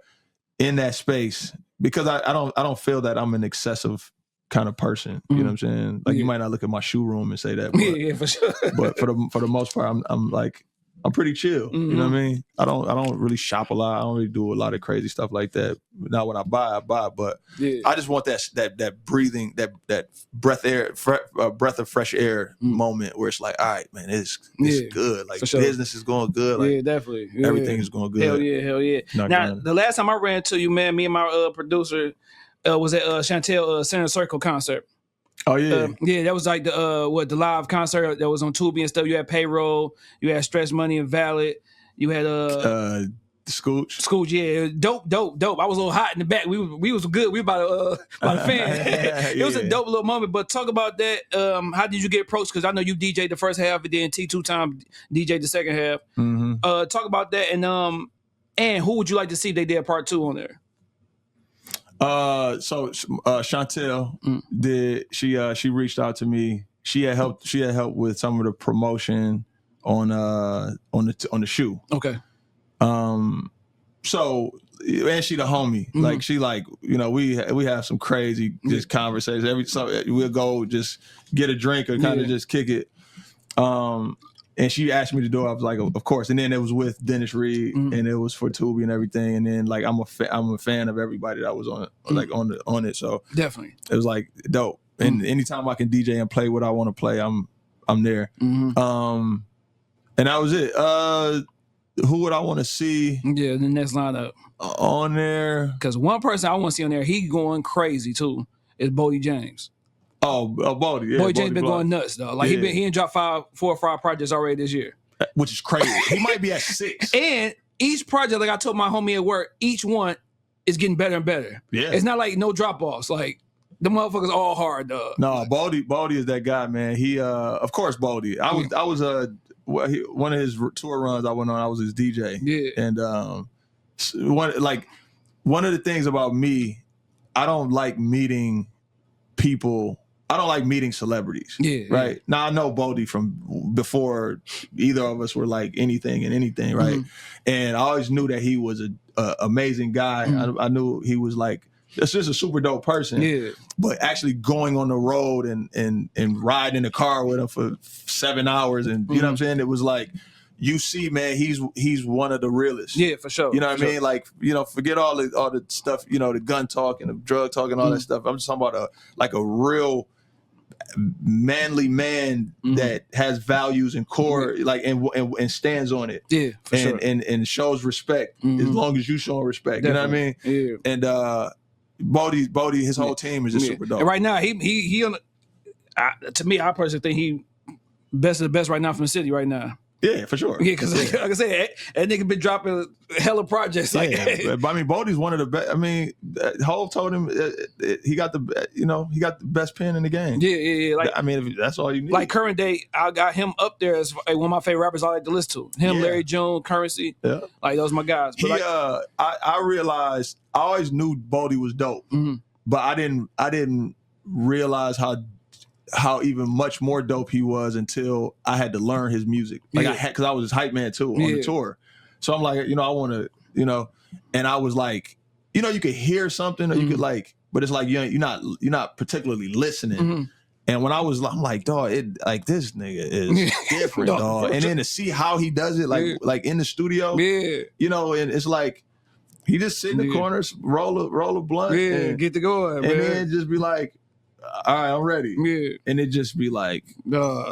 in that space, because I don't feel that I'm an excessive kind of person. You know what I'm saying? Like you might not look at my shoe room and say that, but, for sure. But for the most part, I'm like, I'm pretty chill. You know what I mean? I don't really shop a lot. I don't really do a lot of crazy stuff like that. Not when I buy, but I just want that breathing, that breath of fresh air moment where it's like, all right, man, it's good. Like sure. Business is going good. Like definitely. Everything is going good. Hell yeah. Now the last time I ran into you, man, me and my producer was at Chantel Center Circle concert. Oh yeah, that was like the live concert that was on Tubi and stuff. You had Payroll, you had Stretch Money and Valid, you had Scooch, dope. I was a little hot in the back. We was good. We about a fan. It was a dope little moment. But talk about that. How did you get approached? Because I know you DJ'd the first half, and then T2 time DJ'd the second half. Talk about that, and who would you like to see they did part 2 on there? So Chantel did she reached out to me. She had helped with some of the promotion on the shoe. Okay. So and she the homie. Like she like, you know, we have some crazy just conversations. We'll go just get a drink or kind of just kick it. And she asked me to do it. I was like, of course. And then it was with Dennis Reed, and it was for Tubi and everything. And then like I'm a fan of everybody that was on it, like on it. So definitely, it was like dope. And anytime I can DJ and play what I want to play, I'm there. And that was it. Who would I want to see? Yeah, the next lineup on there. Because one person I want to see on there, he going crazy too, is Bodie James. Bodie, yeah. Bodie James been going nuts though. Like he ain't dropped 4 or 5 projects already this year, which is crazy. He might be at 6. And each project, like I told my homie at work, each one is getting better and better. Yeah, it's not like no drop offs. Like the motherfuckers all hard though. No, Bodie is that guy, man. He of course Bodie. I was one of his tour runs I went on. I was his DJ. Yeah, and one of the things about me, I don't like meeting people. I don't like meeting celebrities. Yeah. Right. Now I know Bodie from before either of us were like anything and anything, right? And I always knew that he was an amazing guy. I knew he was like just a super dope person. Yeah. But actually going on the road and riding in the car with him for 7 hours and you know what I'm saying? It was like, you see, man, he's one of the realest. Yeah, for sure. You know what I mean? Like, you know, forget all the stuff, you know, the gun talk and the drug talk and all that stuff. I'm just talking about a real manly man that has values and core, like and stands on it. Yeah, for sure. And shows respect as long as you show respect. Definitely. You know what I mean? Yeah. And Bodie, his whole team is just super dope. And right now, he on. To me, I personally think he best of the best right now from the city right now. Yeah, for sure. Yeah, because like I said, that nigga been dropping hella projects. Like, but I mean, Bodie's one of the best. I mean, Hov told him he got the best pen in the game. Yeah. Like, I mean, that's all you need. Like current day, I got him up there as one of my favorite rappers I like to listen to. Him, Larry June, Currency. Yeah, like those my guys. But I realized I always knew Bodie was dope, but I didn't realize how even much more dope he was until I had to learn his music. Like because I was his hype man too on the tour. So I'm like, you know, I want to, you know, and I was like, you know, you could hear something or you could like, but it's like you're not particularly listening. And when I'm like, dog, this nigga is different, dog. And then to see how he does it, like in the studio, you know, and it's like he just sit in the corners, roll a blunt, get to going, man. And then just be like, all right, I'm ready. Yeah. And it just be like,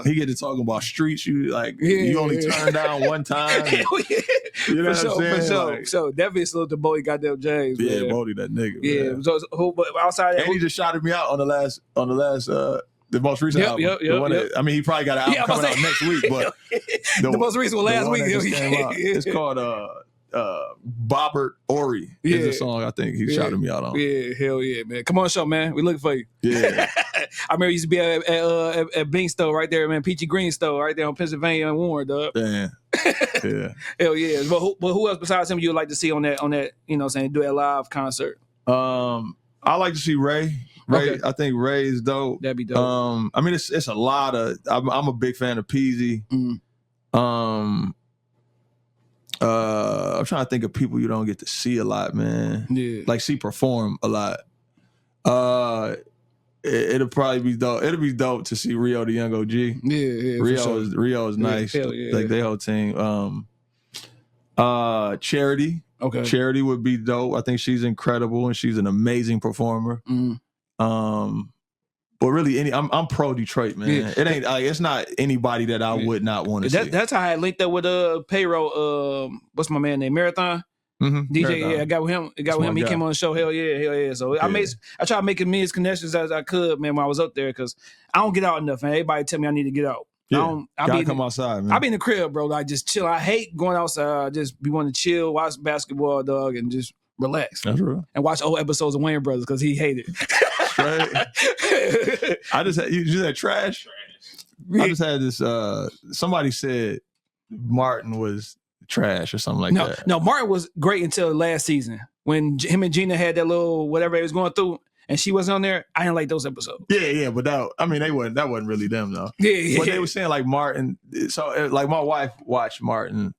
he get to talking about streets. You like, you only turn down one time. And, you know what I'm saying? For sure. So definitely salute to Bodie goddamn James. Yeah, man. Bodie, that nigga. Yeah. Man. So but outside that, and he just shouted me out on the last the most recent album. Yep. I mean, he probably got an album coming out next week, but the most recent one last week. It's called Bobbert Ori is the song I think he shouted me out on. Yeah, hell yeah, man. Come on, show, man. We looking for you. Yeah. I remember he used to be at Bing Store right there, man. Peachy Green Store right there on Pennsylvania and Warren, dog. Damn. Yeah. Hell yeah. But who else besides him you would like to see on that, you know what I'm saying, do a live concert? I like to see Ray. Okay. I think Ray is dope. That'd be dope. I mean, it's a lot of. I'm a big fan of Peasy. I'm trying to think of people you don't get to see a lot, man. Yeah. Like see perform a lot. It'll probably be dope. It'll be dope to see Rio the Young OG. Yeah, Rio is nice. hell yeah. Like their whole team. Charity. Okay. Charity would be dope. I think she's incredible and she's an amazing performer. But really, I'm pro Detroit, man. Yeah. It ain't like it's not anybody that I would not want to see. That's how I linked up with payroll. What's my man name? Marathon. DJ, Marathon. yeah, I got with him. He came on the show. Hell yeah. So I tried to make as many connections as I could, man, when I was up there, because I don't get out enough, man. Everybody tell me I need to get out. Yeah, gotta come outside, man. I be in the crib, bro. Like just chill. I hate going outside. I just be wanting to chill, watch basketball, dog, and just relax. That's real. And watch old episodes of Wayne Brothers because he hated it. Right. I just had you said trash. I just had this. Somebody said Martin was trash or something like that. No, Martin was great until last season when him and Gina had that little whatever they was going through, and she wasn't on there. I didn't like those episodes. Yeah, but that wasn't really them though. Yeah. But they were saying like Martin. So like my wife watched Martin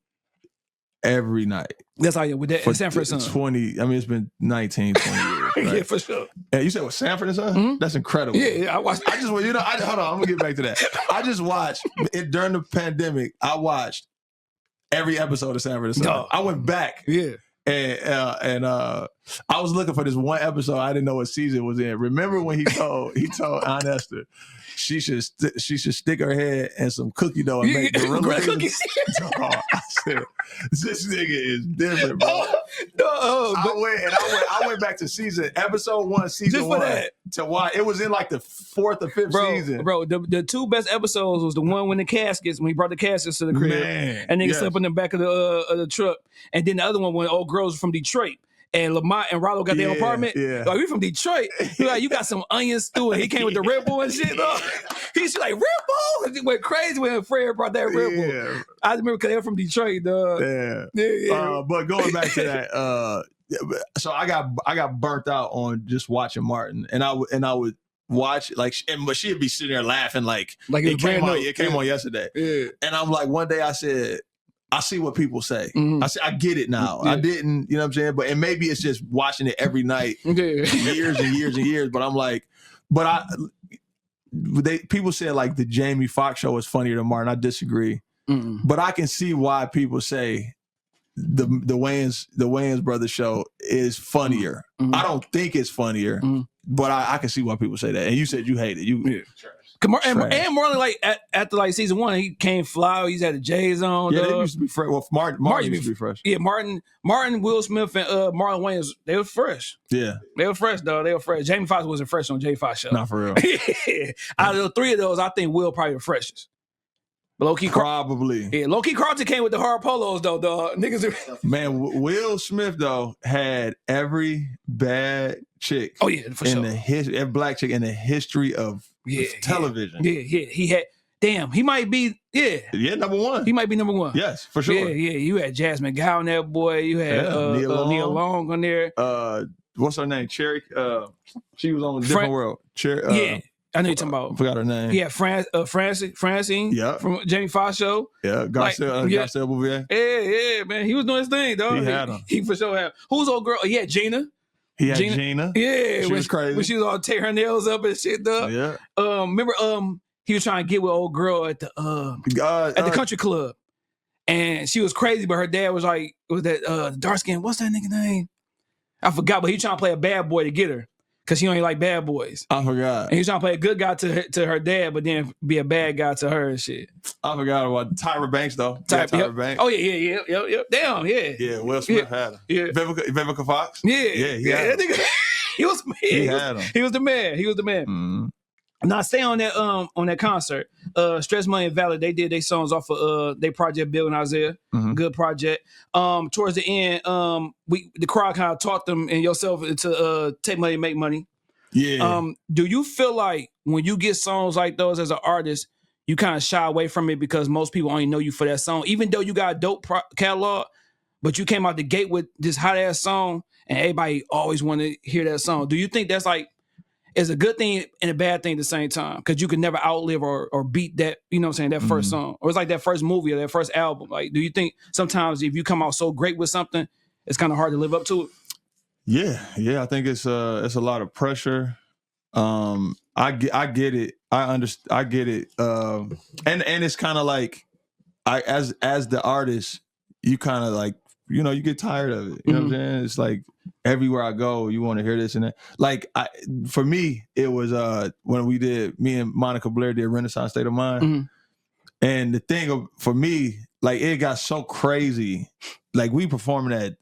every night. That's how you with that in Sanford and Son. 20. I mean, it's been 19, 20 years. Right? Yeah, for sure. And you said with Sanford and Son? That's incredible. Yeah, I watched. Hold on, I'm gonna get back to that. I just watched it during the pandemic. I watched every episode of Sanford and Son. No. I went back. Yeah. And I was looking for this one episode. I didn't know what season it was in. Remember when he told Aunt Esther she should stick her head in some cookie dough and make gorilla cookies. I said, this nigga is different, bro. I went back to episode 1, season just for 1 that. To watch. It was in like the 4th or 5th season. Bro, the two best episodes was the one when he brought the caskets to the crib, and niggas slept in the back of the truck, and then the other one when old girls from Detroit. And Lamont and Rollo got their apartment. Yeah. Like, we from Detroit. Like, you got some onion stew, and he came with the Red Bull and shit. Though. He's like, Red Bull? He went crazy when Fred brought that Red Bull. I remember because they were from Detroit, dog. Yeah. But going back to that, so I got burnt out on just watching Martin, and I would watch but she'd be sitting there laughing like it came on yesterday. Yeah. And I'm like, one day I said, I see what people say. I say I get it now. I didn't, you know what I'm saying? And maybe it's just watching it every night, years and years and years. But I'm like, people say like the Jamie Foxx show is funnier than Martin. I disagree. But I can see why people say the Wayans Brothers show is funnier. I don't think it's funnier, but I can see why people say that. And you said you hate it. And Marlon, like after season 1, he came fly. He's had the J's on. Yeah, they used to be fresh. Well, Martin used to be fresh. Yeah, Martin, Will Smith, and Marlon Wayans, they were fresh. Yeah, they were fresh, though. They were fresh. Jamie Foxx wasn't fresh on Jamie Foxx show. Not for real. Out of the 3 of those, I think Will probably the freshest. But low-key probably. Yeah, low-key Carlton came with the hard polos, though, dog. Niggas. Man, Will Smith, though, had every bad chick. Oh, yeah, for sure. Every black chick in the history of television. Yeah. He had, damn, he might be, number 1. He might be number 1. Yes, for sure. Yeah. You had Jasmine Gow on that boy. You had Nia Long on there. What's her name? Cherry. She was on a different world. Cherry. I know you're talking about. I forgot her name. Yeah, Francine. Yeah. From Jamie Foxx show. Yeah, Garcelle Bouvier. Yeah, man. He was doing his thing, dog. He had him. He for sure had. Who's old girl? Yeah, Gina. He had Gina. Yeah. She was crazy. When she was all tear her nails up and shit, dog. Yeah. Remember, he was trying to get with old girl at the country club. And she was crazy, but her dad was like, that dark skin, what's that nigga name? I forgot, but he trying to play a bad boy to get her. Because she only like bad boys. I forgot. And he was trying to play a good guy to her dad, but then be a bad guy to her and shit. I forgot about Tyra Banks, though. Tyra Banks. Oh, yeah. Damn, yeah. Yeah, Will Smith had her. Yeah. Vivica Fox? Yeah. That nigga, he was the man. He had him. He was the man. Mm-hmm. Now, stay on that concert. Stress Money and Valid, they did their songs off of their project, Bill and Isaiah. Mm-hmm. Good project. Towards the end, the crowd kind of taught them and yourself to take money, make money. Yeah. Do you feel like when you get songs like those as an artist, you kind of shy away from it because most people only know you for that song, even though you got a dope catalog, but you came out the gate with this hot ass song and everybody always want to hear that song. Do you think that's like, is a good thing and a bad thing at the same time? Because you can never outlive or beat that, you know what I'm saying, that first song. Or it's like that first movie or that first album. Like, do you think sometimes if you come out so great with something, it's kind of hard to live up to it? Yeah. I think it's a lot of pressure. I get it. I get it. And it's kind of like as the artist, you kind of like, you know, you get tired of it. You know what I'm saying? It's like everywhere I go, you want to hear this and that. Like for me, it was when me and Monica Blair did Renaissance State of Mind. And the thing for me, like it got so crazy. Like we performing at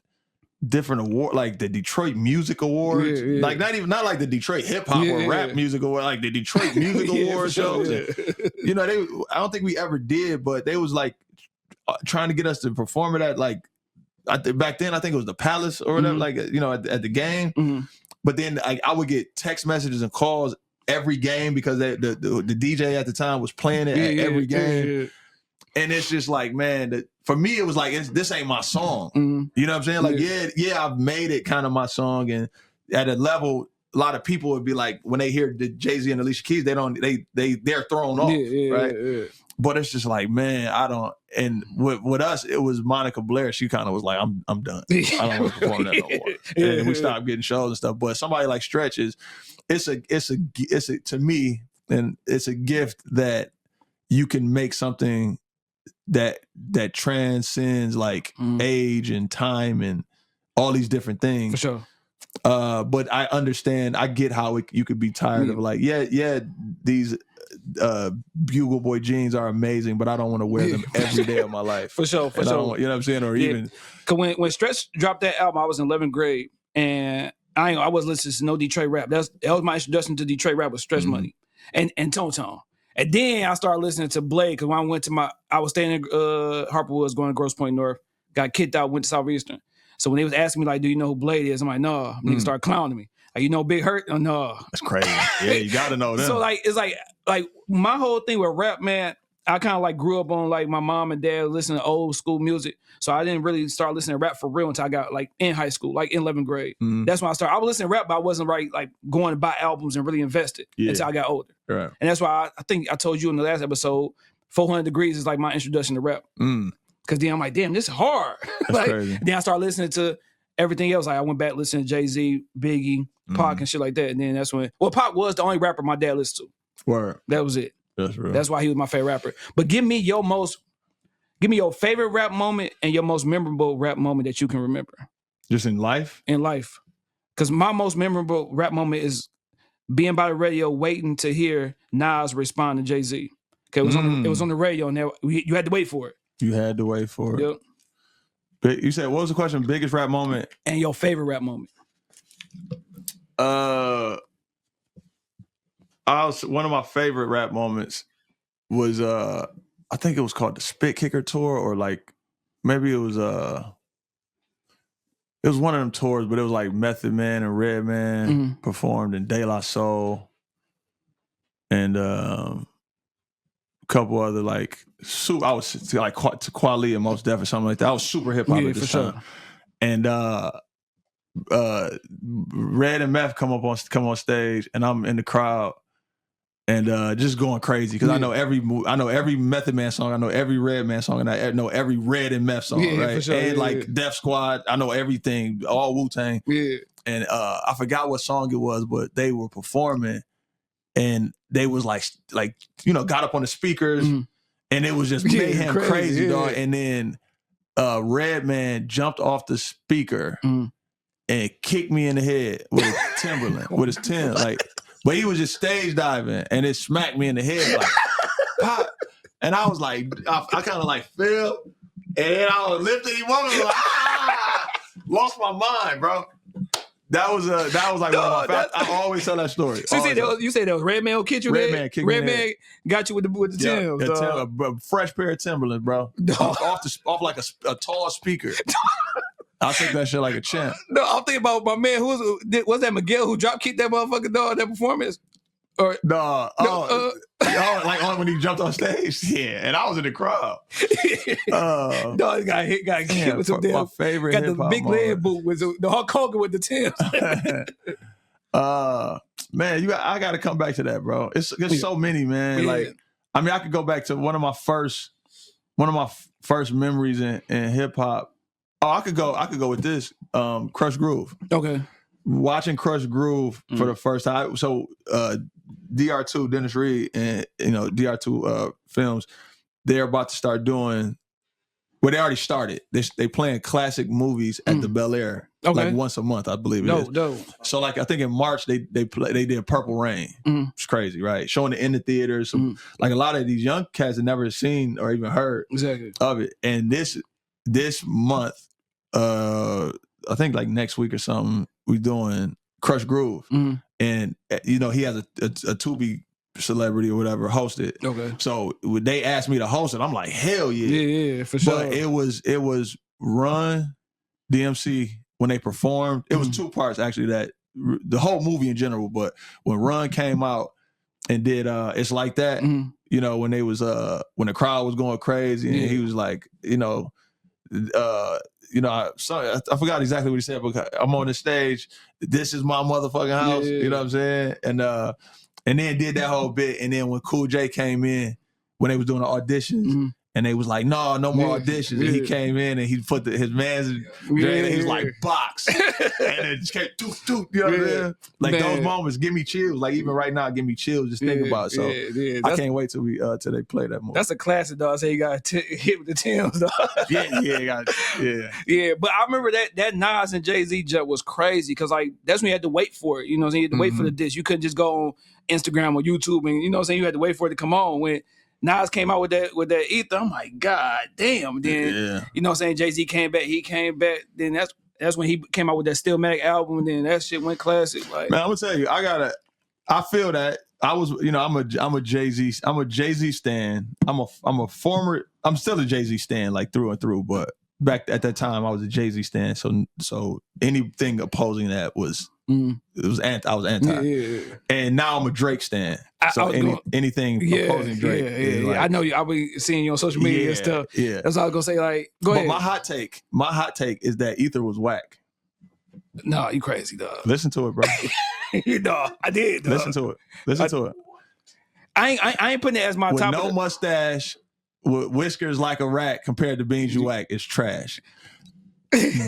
different award, like the Detroit Music Awards, like not like the Detroit Hip Hop or Rap Music Award, like the Detroit Music Award shows. And, you know, I don't think we ever did, but they was like trying to get us to perform it at like back then. I think it was the Palace or whatever, like you know, at the game. But then I would get text messages and calls every game because the DJ at the time was playing it at every game. And it's just like, man, for me, it was like, this ain't my song. You know what I'm saying? Like, yeah, I've made it kind of my song. And at a level, a lot of people would be like, when they hear the Jay-Z and Alicia Keys, they're thrown off, right? But it's just like, man, I don't. And with us, it was Monica Blair. She kind of was like, I'm done. I don't want to perform that no more. And we stopped getting shows and stuff. But somebody like Stretch it's a to me, and it's a gift that you can make something that transcends like age and time and all these different things. For sure. But I understand, I get how you could be tired of like, these Bugle Boy jeans are amazing, but I don't want to wear them every day of my life. For sure. You know what I'm saying? Or even because when Stretch dropped that album, I was in 11th grade and I was listening to no Detroit rap. That was my introduction to Detroit rap was Stretch Money and Tone Tone. And then I started listening to Blade because when I went to I was staying in Harper Woods going to Grosse Pointe North, got kicked out, went to Southeastern. So when they was asking me like, do you know who Blade is? I'm like, no. Niggas started clowning me. Like, you know Big Hurt? Oh, no. That's crazy. Yeah, you got to know them. So like, it's like my whole thing with rap, man, I kind of like grew up on like my mom and dad listening to old school music. So I didn't really start listening to rap for real until I got like in high school, like in 11th grade. That's when I started. I was listening to rap, but I wasn't like going to buy albums and really invest it until I got older. Right. And that's why I think I told you in the last episode, 400 Degrees is like my introduction to rap. Because then I'm like, damn, this is hard. Like, crazy. Then I started listening to everything else. Like I went back listening to Jay-Z, Biggie, Pac and shit like that. And then that's when, Pac was the only rapper my dad listened to. Word. That was it. That's real. That's why he was my favorite rapper. But give me your favorite rap moment and your most memorable rap moment that you can remember. Just in life? In life. Because my most memorable rap moment is being by the radio waiting to hear Nas respond to Jay-Z. Okay, it was on the radio and you had to wait for it. You had to wait for it. Yep. You said, what was the question? Biggest rap moment? And your favorite rap moment. One of my favorite rap moments was I think it was called the Spit Kicker tour, or like maybe it was one of them tours, but it was like Method Man and Redman performed, and De La Soul and a couple other like I was like Kweli and Mos Def or something like that. I was super hip hop at this time. Sure. And Red and Meth come on stage, and I'm in the crowd and just going crazy because I know every Method Man song, I know every Redman song, and I know every Red and Meth song, right? Sure, and like Def Squad, I know everything, all Wu-Tang. Yeah. And I forgot what song it was, but they were performing, and they was like you know, got up on the speakers, and it was just mayhem, crazy, dog. And then Redman jumped off the speaker and kicked me in the head with a Timberland, with his Tim, like. But he was just stage diving, and it smacked me in the head like pop. And I was like, I kind of like fell, and I was lifted him up and like lost my mind, bro. That was like one of my I always tell that story. So you said that was Redman who kicked you? Redman kicked me in the head. Got you with the Timbs. A fresh pair of Timberlands, bro. off like a tall speaker. I took that shit like a champ. No, I'm thinking about my man who was that Miguel who drop kicked that motherfucker dog that performance. Or No, like when he jumped on stage, yeah, and I was in the crowd. Dog got hit with some damn. My favorite Got the hip-hop big moment. leg boot with the Hulk Hogan with the Timbs. Man, I got to come back to that, bro. There's so many, man. Yeah. Like, I mean, I could go back to one of my first memories in hip hop. Oh, I could go with this. Crush Groove. Okay. Watching Crush Groove for the first time. So DR2, Dennis Reed, and DR2 Films, they're about to start doing. Well, they already started. They playing classic movies at the Bel Air, like once a month, I believe it is. No. So, like, I think in March they did Purple Rain. It's crazy, right? Showing it in the theaters. So, like, a lot of these young cats had never seen or even heard of it. And this month, I think like next week or something, we doing Crush Groove, and he has a Tubi celebrity or whatever hosted. Okay. So when they asked me to host it, I'm like, hell yeah. Yeah, for sure. But it was Run, DMC when they performed. It was two parts actually, that the whole movie in general, but when Run came out and did It's Like That, when they was when the crowd was going crazy and he was like, I forgot exactly what he said, but I'm on the stage. This is my motherfucking house. Yeah. You know what I'm saying? And then did that whole bit. And then when Cool J came in, when they was doing the auditions, and they was like, no more auditions. And he came in and he put his man's and he was like, box. And it just came, doop, you know what I'm saying? Like, those moments give me chills. Like, even right now, give me chills just think about it. So I can't wait till they play that movie. That's a classic, dog. Say you got hit with the Timbs, dog. Yeah. But I remember that Nas and Jay-Z jump was crazy because, like, that's when you had to wait for it. You know what I'm saying? You had to wait for the disc. You couldn't just go on Instagram or YouTube and, you know what I'm saying? You had to wait for it to come on. When Nas came out with that Ether, I'm like, God damn. Then, you know what I'm saying? Jay-Z came back. He came back. Then that's when he came out with that Stillmatic album. And then that shit went classic. Like, man, I'm gonna tell you, I feel that I was, I'm a Jay-Z stan. I'm still a Jay-Z stan, like, through and through. But back at that time, I was a Jay-Z stan. So anything opposing that was, I was anti. Yeah. And now I'm a Drake stan. So anything opposing Drake. Like, I know you. I'll be seeing you on social media and stuff. Yeah. That's all I was gonna say. Like, go ahead. My hot take is that Ether was whack. No, you crazy, dog. Listen to it, bro. I did. Dog. Listen to it. I ain't putting it as my with top. No mustache, with whiskers like a rat compared to Beans You Whack is trash.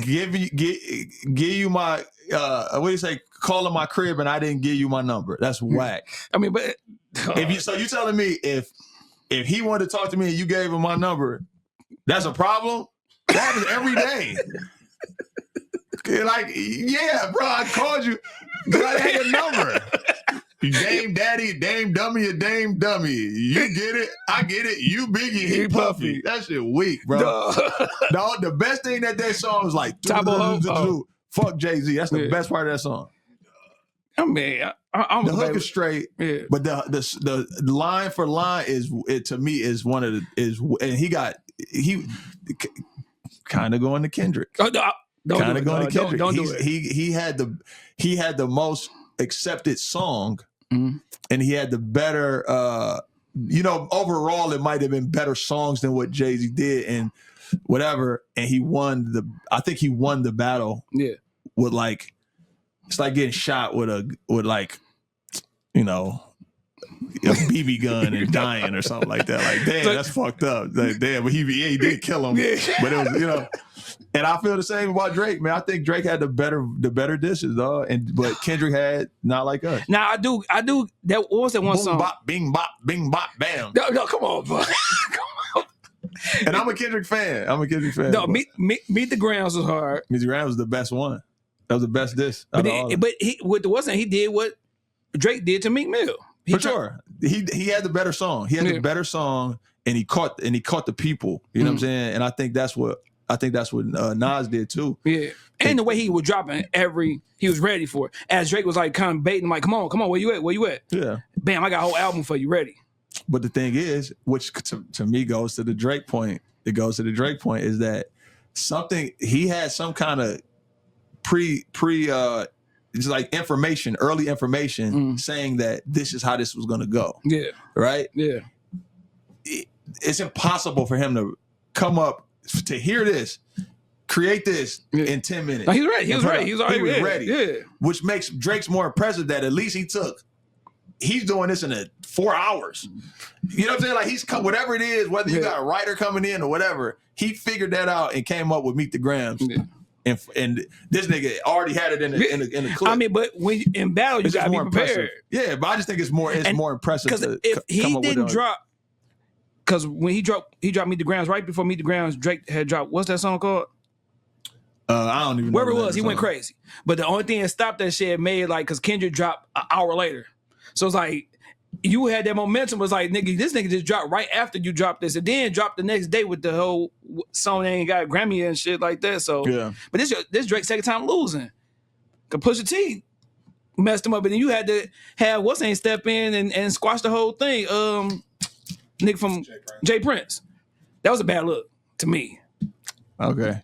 give you my what do you say? Calling my crib and I didn't give you my number. That's whack. I mean, but you telling me if he wanted to talk to me and you gave him my number, that's a problem? That happens every day. Like, yeah, bro, I called you because I had your number. Dame Daddy, Dame Dummy, or Dame Dummy. You get it? I get it. You Biggie, he Puffy. That shit weak, bro. No, the best thing that song was like, fuck Jay-Z. That's the best part of that song. I mean, I'm the hook is straight, but the line for line to me is one of and he kind of going to Kendrick. Kind of going to Kendrick. Don't do it. He had the most accepted song, and he had the better. Overall, it might have been better songs than what Jay-Z did, and whatever. And he won I think he won the battle. Yeah, with like, it's like getting shot with a BB gun and dying or something like that. Like, damn, that's fucked up. Like, damn, but he did kill him. But it was, and I feel the same about Drake, man. I think Drake had the better dishes, dog. But Kendrick had Not Like Us. Now I do. That what was that one Boom, song? Bop, bing bop, bing bop, bam. No, come on, bro. And I'm a Kendrick fan. No, Meet the Grounds was hard. Meet the Grounds was the best one. That was the best diss. But he did what Drake did to Meek Mill. For sure. He had the better song. He had the better song, and he caught the people. You know what I'm saying? And I think that's what Nas did too. Yeah. And the way he was dropping he was ready for it. As Drake was like kind of baiting him, like, come on, where you at? Yeah. Bam, I got a whole album for you, ready. But the thing is, which to me goes to the Drake point, is that he had some kind of it's like early information saying that this is how this was going to go. Yeah. Right? Yeah. It's impossible for him to come up to hear this, create this in 10 minutes. No, he's ready. He was ready. He was already ready. Yeah. Which makes Drake's more impressive that at least he's doing this in 4 hours. You know what I'm saying? Like he's whatever it is, whether you got a writer coming in or whatever, he figured that out and came up with Meet the Grams. Yeah. And this nigga already had it in the clip. I mean, but when in battle, you gotta be prepared. Impressive. Yeah, but I just think it's more impressive. Because if he didn't drop, because when he dropped Meet the Grams, right before Meet the Grams, Drake had dropped, what's that song called? I don't even know. Wherever it was, he went crazy. But the only thing that stopped that shit made like, because Kendrick dropped an hour later. So it's like, you had that momentum, was like, nigga, this nigga just dropped right after you dropped this, and then dropped the next day with the whole song that ain't got a Grammy and shit like that. So, yeah. But this Drake's second time losing. Cause Pusha T messed him up, and then you had to have what's name step in and squash the whole thing. Nigga from Jay Prince. That was a bad look to me. Okay.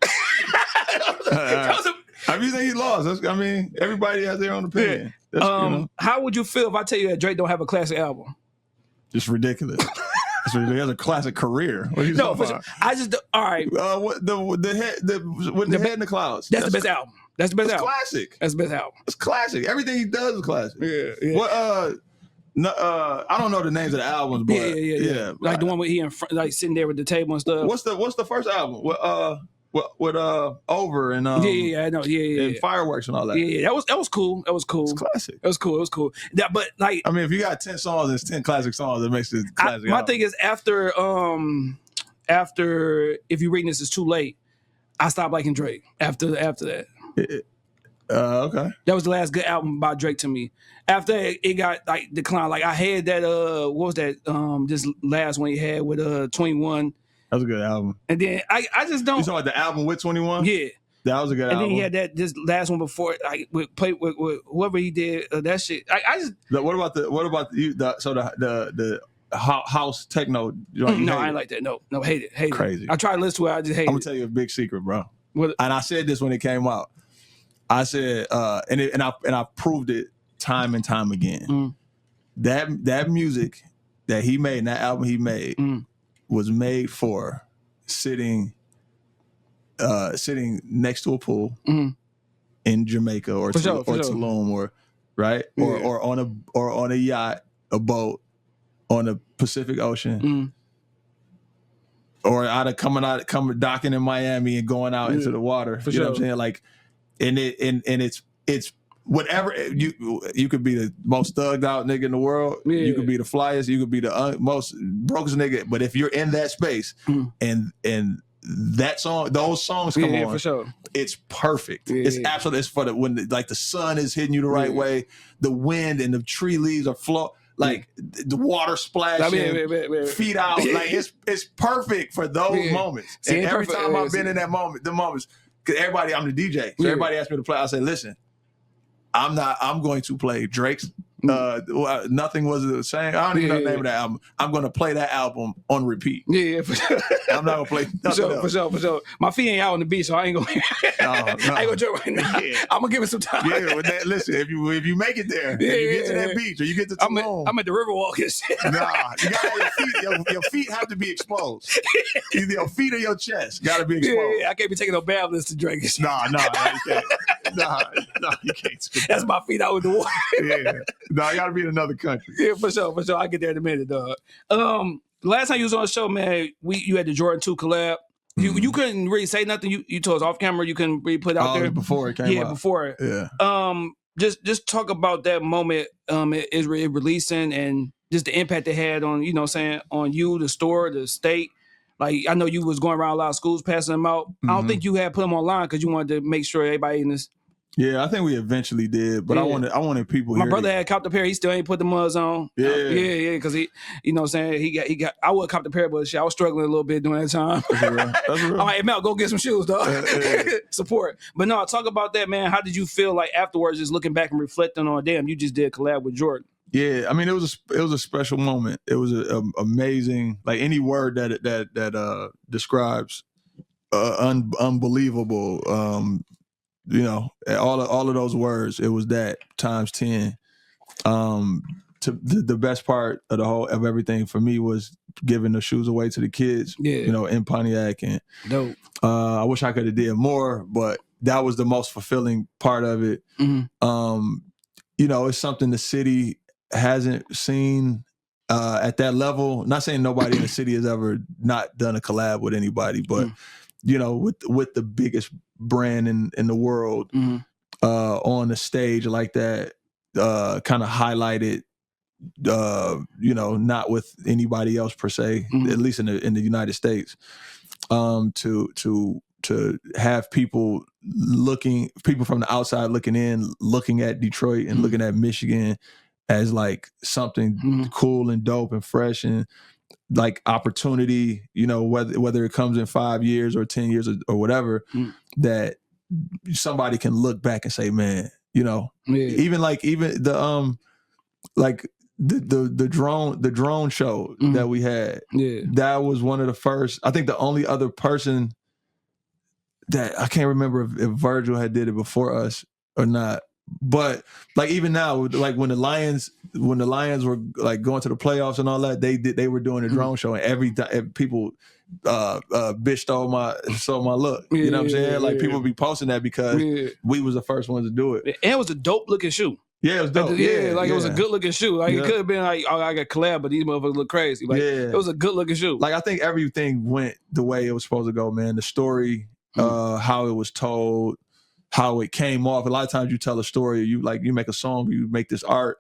I mean, he lost. I mean, everybody has their own opinion. Yeah. How would you feel if I tell you that Drake don't have a classic album? Just ridiculous. He has a classic career. What are you talking about? I just all right. The head in the clouds. That's the best album. That's the best album. Classic. That's the best album. It's classic. Everything he does is classic. Yeah. What? I don't know the names of the albums, but yeah. Like the one with he in front, like sitting there with the table and stuff. What's the first album? With Over and I know, and Fireworks and all that. Yeah, that was cool. It's classic. It was cool. But like, I mean, if you got 10 songs, it's 10 classic songs. That makes it classic. My thing is after If You Reading This Is Too Late, I stopped liking Drake after that. Okay. That was the last good album by Drake to me. After it got like declined. Like I had that what was that this last one he had with 21. That was a good album. And then I just don't. You talking about the album with 21? Yeah. That was a good album. And then he had this last one before, like with whoever he did that shit. I just. What about the house techno? No, I ain't like that. No, hate it. Crazy. I tried to listen to it. I just hate it. I'm gonna tell you a big secret, bro. And I said this when it came out. I said, and I proved it time and time again. That music that he made, and that album he made, was made for sitting next to a pool in Jamaica or Tulum or right or on a yacht, a boat on the Pacific Ocean, or coming docking in Miami and going out into the water. You know what I'm saying? Like, and it's whatever you could be the most thugged out nigga in the world. Yeah. You could be the flyest. You could be the most brokest nigga. But if you're in that space and that song, those songs come on, for sure. It's perfect. Yeah. It's absolutely. It's for when the sun is hitting you the right way, the wind and the tree leaves are like the water splashing, feet out. Like it's perfect for those moments. And every time I've been in that moment, the moments. Because I'm the DJ, so everybody asked me to play. I said, "Listen, I'm going to play Drake's. Nothing was the same. I don't even know the name of that album. I'm going to play that album on repeat. Yeah, for sure. I'm not going to play nothing else. For sure. My feet ain't out on the beach, so I ain't going. I ain't going to joke right now. Yeah. I'm going to give it some time. Yeah, listen, if you make it there, you get to that beach or you get to Tulum, I'm at the Riverwalk and shit. Nah, you got your feet have to be exposed. Either your feet or your chest got to be exposed. Yeah, I can't be taking no bath to drink. Nah, you can't. Nah, you can't. That's my feet out with the water. Yeah. No, I gotta be in another country. Yeah, for sure. I'll get there in a minute, dog. Last time you was on the show, man, you had the Jordan 2 collab. You couldn't really say nothing. You told us off camera you couldn't really put out there. Before it came out. Yeah, before it. Yeah. Just talk about that moment, it releasing and just the impact it had on, on you, the store, the state. Like, I know you was going around a lot of schools passing them out. I don't think you had put them online because you wanted to make sure everybody in this. Yeah, I think we eventually did, but I wanted people. My brother had copped a pair. He still ain't put the mugs on. Yeah, because he, he got. I would have copped a pair, but shit, I was struggling a little bit during that time. That's real. I'm like, Mel, go get some shoes, dog. Support. But no, talk about that, man. How did you feel like afterwards, just looking back and reflecting on, damn, you just did a collab with Jordan? Yeah, I mean, it was a special moment. It was amazing. Like any word that describes unbelievable. You know, all of those words, it was that times 10. To the best part of of everything for me was giving the shoes away to the kids. Yeah. You know, in Pontiac, and dope. I wish I could have did more, but that was the most fulfilling part of it. Mm-hmm. You know, it's something the city hasn't seen at that level. Not saying nobody in the city has ever not done a collab with anybody, but you know, with the biggest brand in the world on the stage like that, kind of highlighted. You know, not with anybody else per se, at least in the United States. To have people from the outside looking in, looking at Detroit and looking at Michigan as like something cool and dope and fresh and like opportunity, you know, whether it comes in 5 years or 10 years or whatever, that somebody can look back and say, man, you know, even the like the drone show that we had, that was one of the first, I think the only other person that I can't remember if Virgil had did it before us or not. But like even now, like when the Lions were like going to the playoffs and all that, they were doing a drone show, and every people bitch stole my look. You know what I'm saying? Like people be posting that because we was the first ones to do it. And it was a dope looking shoe. Yeah, it was dope. It was a good looking shoe. Like it could have been like, oh, I got collab, but these motherfuckers look crazy. Like it was a good looking shoe. Like I think everything went the way it was supposed to go, man. The story, how it was told, how it came off. A lot of times you tell a story, you make a song, you make this art,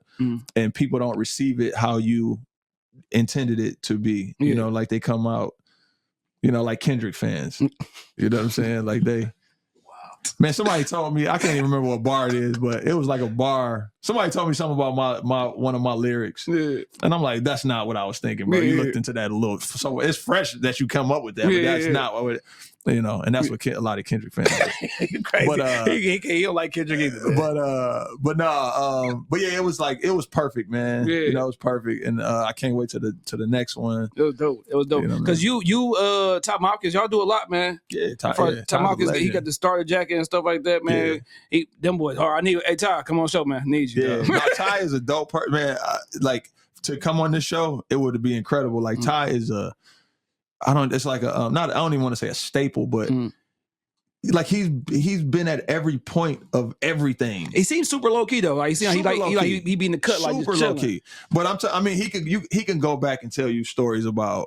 and people don't receive it how you intended it to be. You know, like they come out, you know, like Kendrick fans. You know what I'm saying? Like they. Man, somebody told me, I can't even remember what bar it is, but it was like a bar. Somebody told me something about my one of my lyrics. And I'm like, that's not what I was thinking, bro. You looked into that a little. So it's fresh that you come up with that, but that's not what you know, and that's what a lot of Kendrick fans do. Crazy. But he don't like Kendrick either. But yeah, it was perfect, man. You know, it was perfect. And I can't wait to the next one. It was dope. It was dope. Because you Top Hopkins, y'all do a lot, man. Yeah, Top Hopkins, he got the starter jacket and stuff like that, man. Them boys hard. Hey Ty, come on show, man. I need you. Yeah, Ty is a dope person, man. Like to come on this show, it would be incredible. Like Ty is it's like I don't even want to say a staple, but like he's been at every point of everything. He seems super low key though. Like he be in the cut super like low key. But I mean he can go back and tell you stories about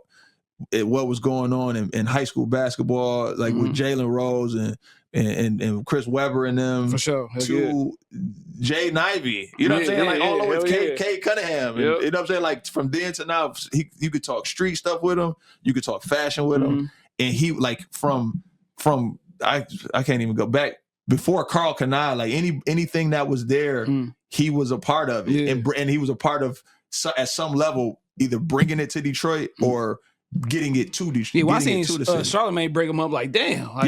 what was going on in high school basketball, like with Jalen Rose and Chris Webber and them. For sure. To Jaden Ivey. You know what I'm saying? Like all the way to Kate Cunningham. And, you know what I'm saying? Like from then to now, you could talk street stuff with him. You could talk fashion with him. And he like from I can't even go back before Carl Kanai, like anything that was there, he was a part of it. And he was a part of at some level either bringing it to Detroit or getting it to Detroit. Yeah, well, I seen Charlamagne bring him up like, damn. Like,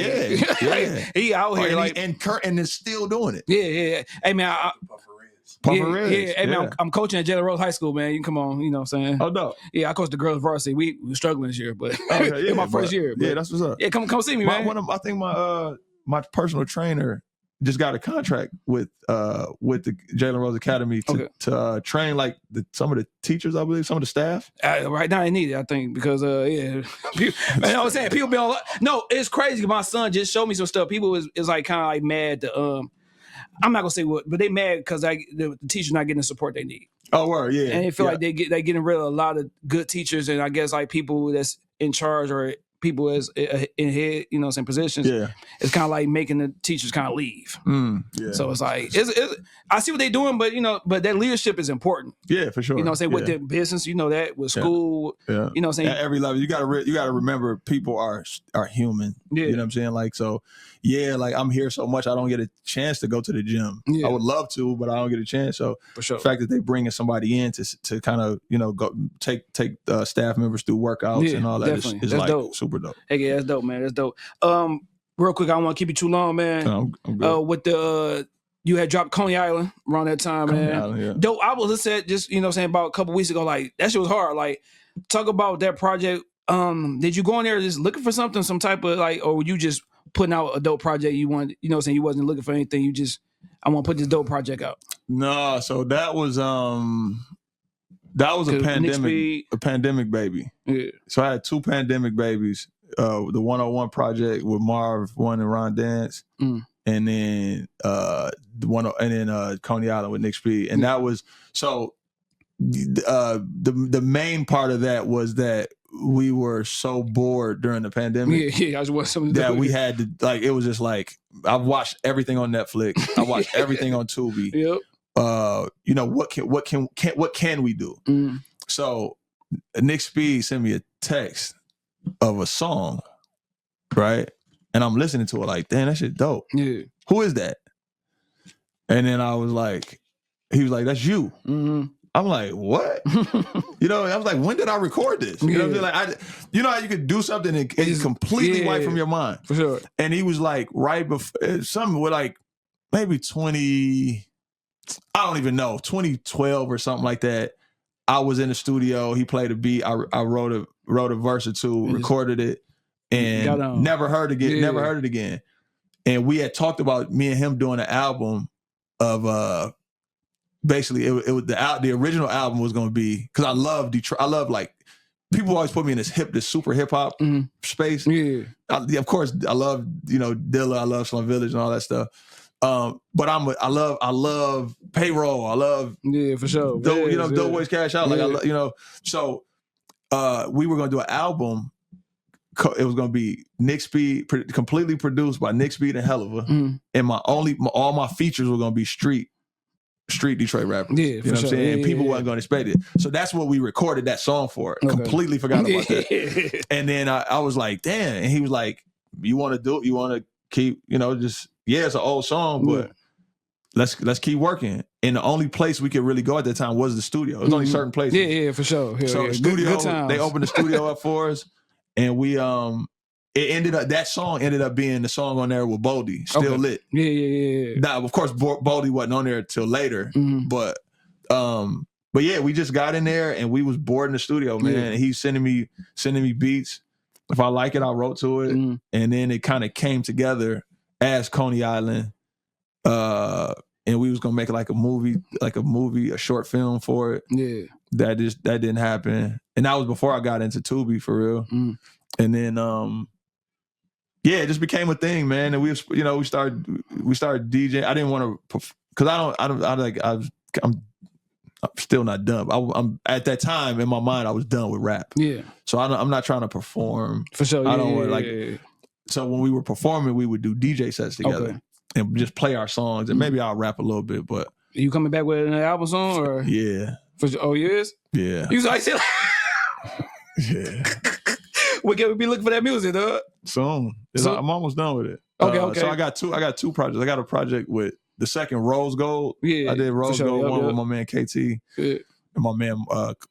he out here like and is still doing it. Yeah. Hey man, Puffer Reds. Hey man, I'm coaching at Jalen Rose High School, man. You can come on, you know what I'm saying? Oh no. Yeah, I coached the girls varsity. We were struggling this year, but it's my first year. But, yeah, that's what's up. Yeah, come see me, man. I think my personal trainer just got a contract with the Jalen Rose Academy to train like some of the teachers, I believe, some of the staff. Right now, they need it, I think, because man, I'm saying people be on. No, it's crazy. My son just showed me some stuff. People is like kind of like mad. I'm not gonna say what, but they mad because the teachers not getting the support they need. Oh, word, yeah. And they feel like they getting rid of a lot of good teachers, and I guess like people that's in charge or people as in head, you know, some positions. Yeah, it's kind of like making the teachers kind of leave. So it's like I see what they're doing, but but that leadership is important. Yeah, for sure. You know, what I'm saying with the business, you know that with school. Yeah. You know, what I'm saying at every level, you got to remember people are human. Yeah. You know what I'm saying? Like so. Yeah, like I'm here so much, I don't get a chance to go to the gym. Yeah. I would love to, but I don't get a chance. So for sure. The fact that they bringing somebody in to kind of go take staff members through workouts and all that is like dope. Super dope. Hey, yeah, that's dope, man. That's dope. Real quick, I don't want to keep you too long, man. No, I'm good. With the you had dropped Coney Island around that time, man. Island, yeah. Dope. I was listening just saying about a couple weeks ago, like that shit was hard. Like talk about that project. did you go in there just looking for something, some type of like, or were you just putting out a dope project you wanted, you know what I'm saying? You wasn't looking for anything. You just, I want to put this dope project out. No, so that was a pandemic baby. Yeah. So I had 2 pandemic babies. The 101 project with Marv, one and Ron Dance, and then Coney Island with Nick Speed. And that was so the main part of that was that we were so bored during the pandemic. Yeah, I just want something that we had to, like, it was just like, I've watched everything on Netflix. I watched everything on Tubi. Yep. You know, what can we do? So Nick Speed sent me a text of a song, right? And I'm listening to it like, damn, that shit dope. Yeah. Who is that? And then I was like, he was like, that's you. I'm like, what? You know, I was like, when did I record this? You know what I'm saying? Like, you know how you could do something and it's completely wiped from your mind? For sure. And he was like, right before, something with like, maybe 20, I don't even know, 2012 or something like that. I was in the studio. He played a beat. I wrote a verse or two, recorded it, and never heard it again. And we had talked about me and him doing an album of basically it was the original album was going to be, because I love Detroit. I love, like, people always put me in this super hip hop space. Yeah, of course I love, you know, Dilla. I love Slum Village and all that stuff. But I love Payroll. I love for sure. Dope Boys Cash Out. Like, I love, you know. So we were going to do an album. It was going to be Nick Speed, completely produced by Nick Speed and Helluva, and all my features were going to be street Detroit rappers. Yeah, you know what I'm saying? And people wasn't going to expect it. So that's what we recorded that song for. Okay. Completely forgot about that. And then I was like, damn. And he was like, you want to do it? You want to keep, you know, just, yeah, it's an old song, but let's keep working. And the only place we could really go at that time was the studio. It was only certain places. Yeah, for sure. So the studio, they opened the studio up for us, and we that song ended up being the song on there with Boldy, Still Lit. Yeah. Now, of course, Boldy wasn't on there till later, but yeah, we just got in there and we was bored in the studio, man. And he's sending me beats. If I like it, I wrote to it, and then it kind of came together as Coney Island, and we was gonna make like a movie, a short film for it. Yeah, that didn't happen, and that was before I got into Tubi for real. And then it just became a thing, man. And we started DJing. I didn't want to, because I'm still not done. I'm at that time in my mind I was done with rap. Yeah. So I'm not trying to perform. For sure. I don't want So when we were performing, we would do DJ sets together and just play our songs, and maybe I'll rap a little bit. But are you coming back with an album song or? Yeah. Yes. Yeah. You like said. Yeah. We can be looking for that music, dog. Soon. I'm almost done with it. Okay. So I got two projects. I got a project with the second Rose Gold. Yeah. I did Rose Gold one with my man KT and my man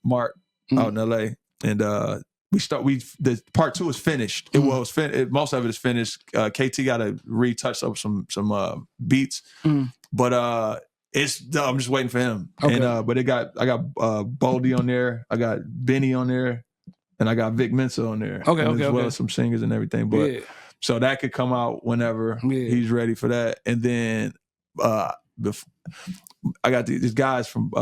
Mark out in LA. And the part 2 is finished. It was finished. Most of it is finished. KT got to retouch up some beats. But I'm just waiting for him. Okay. And but I got Boldy on there. I got Benny on there. And I got Vic Mensa on there. As well as some singers and everything. But so that could come out whenever he's ready for that. And then I got these guys from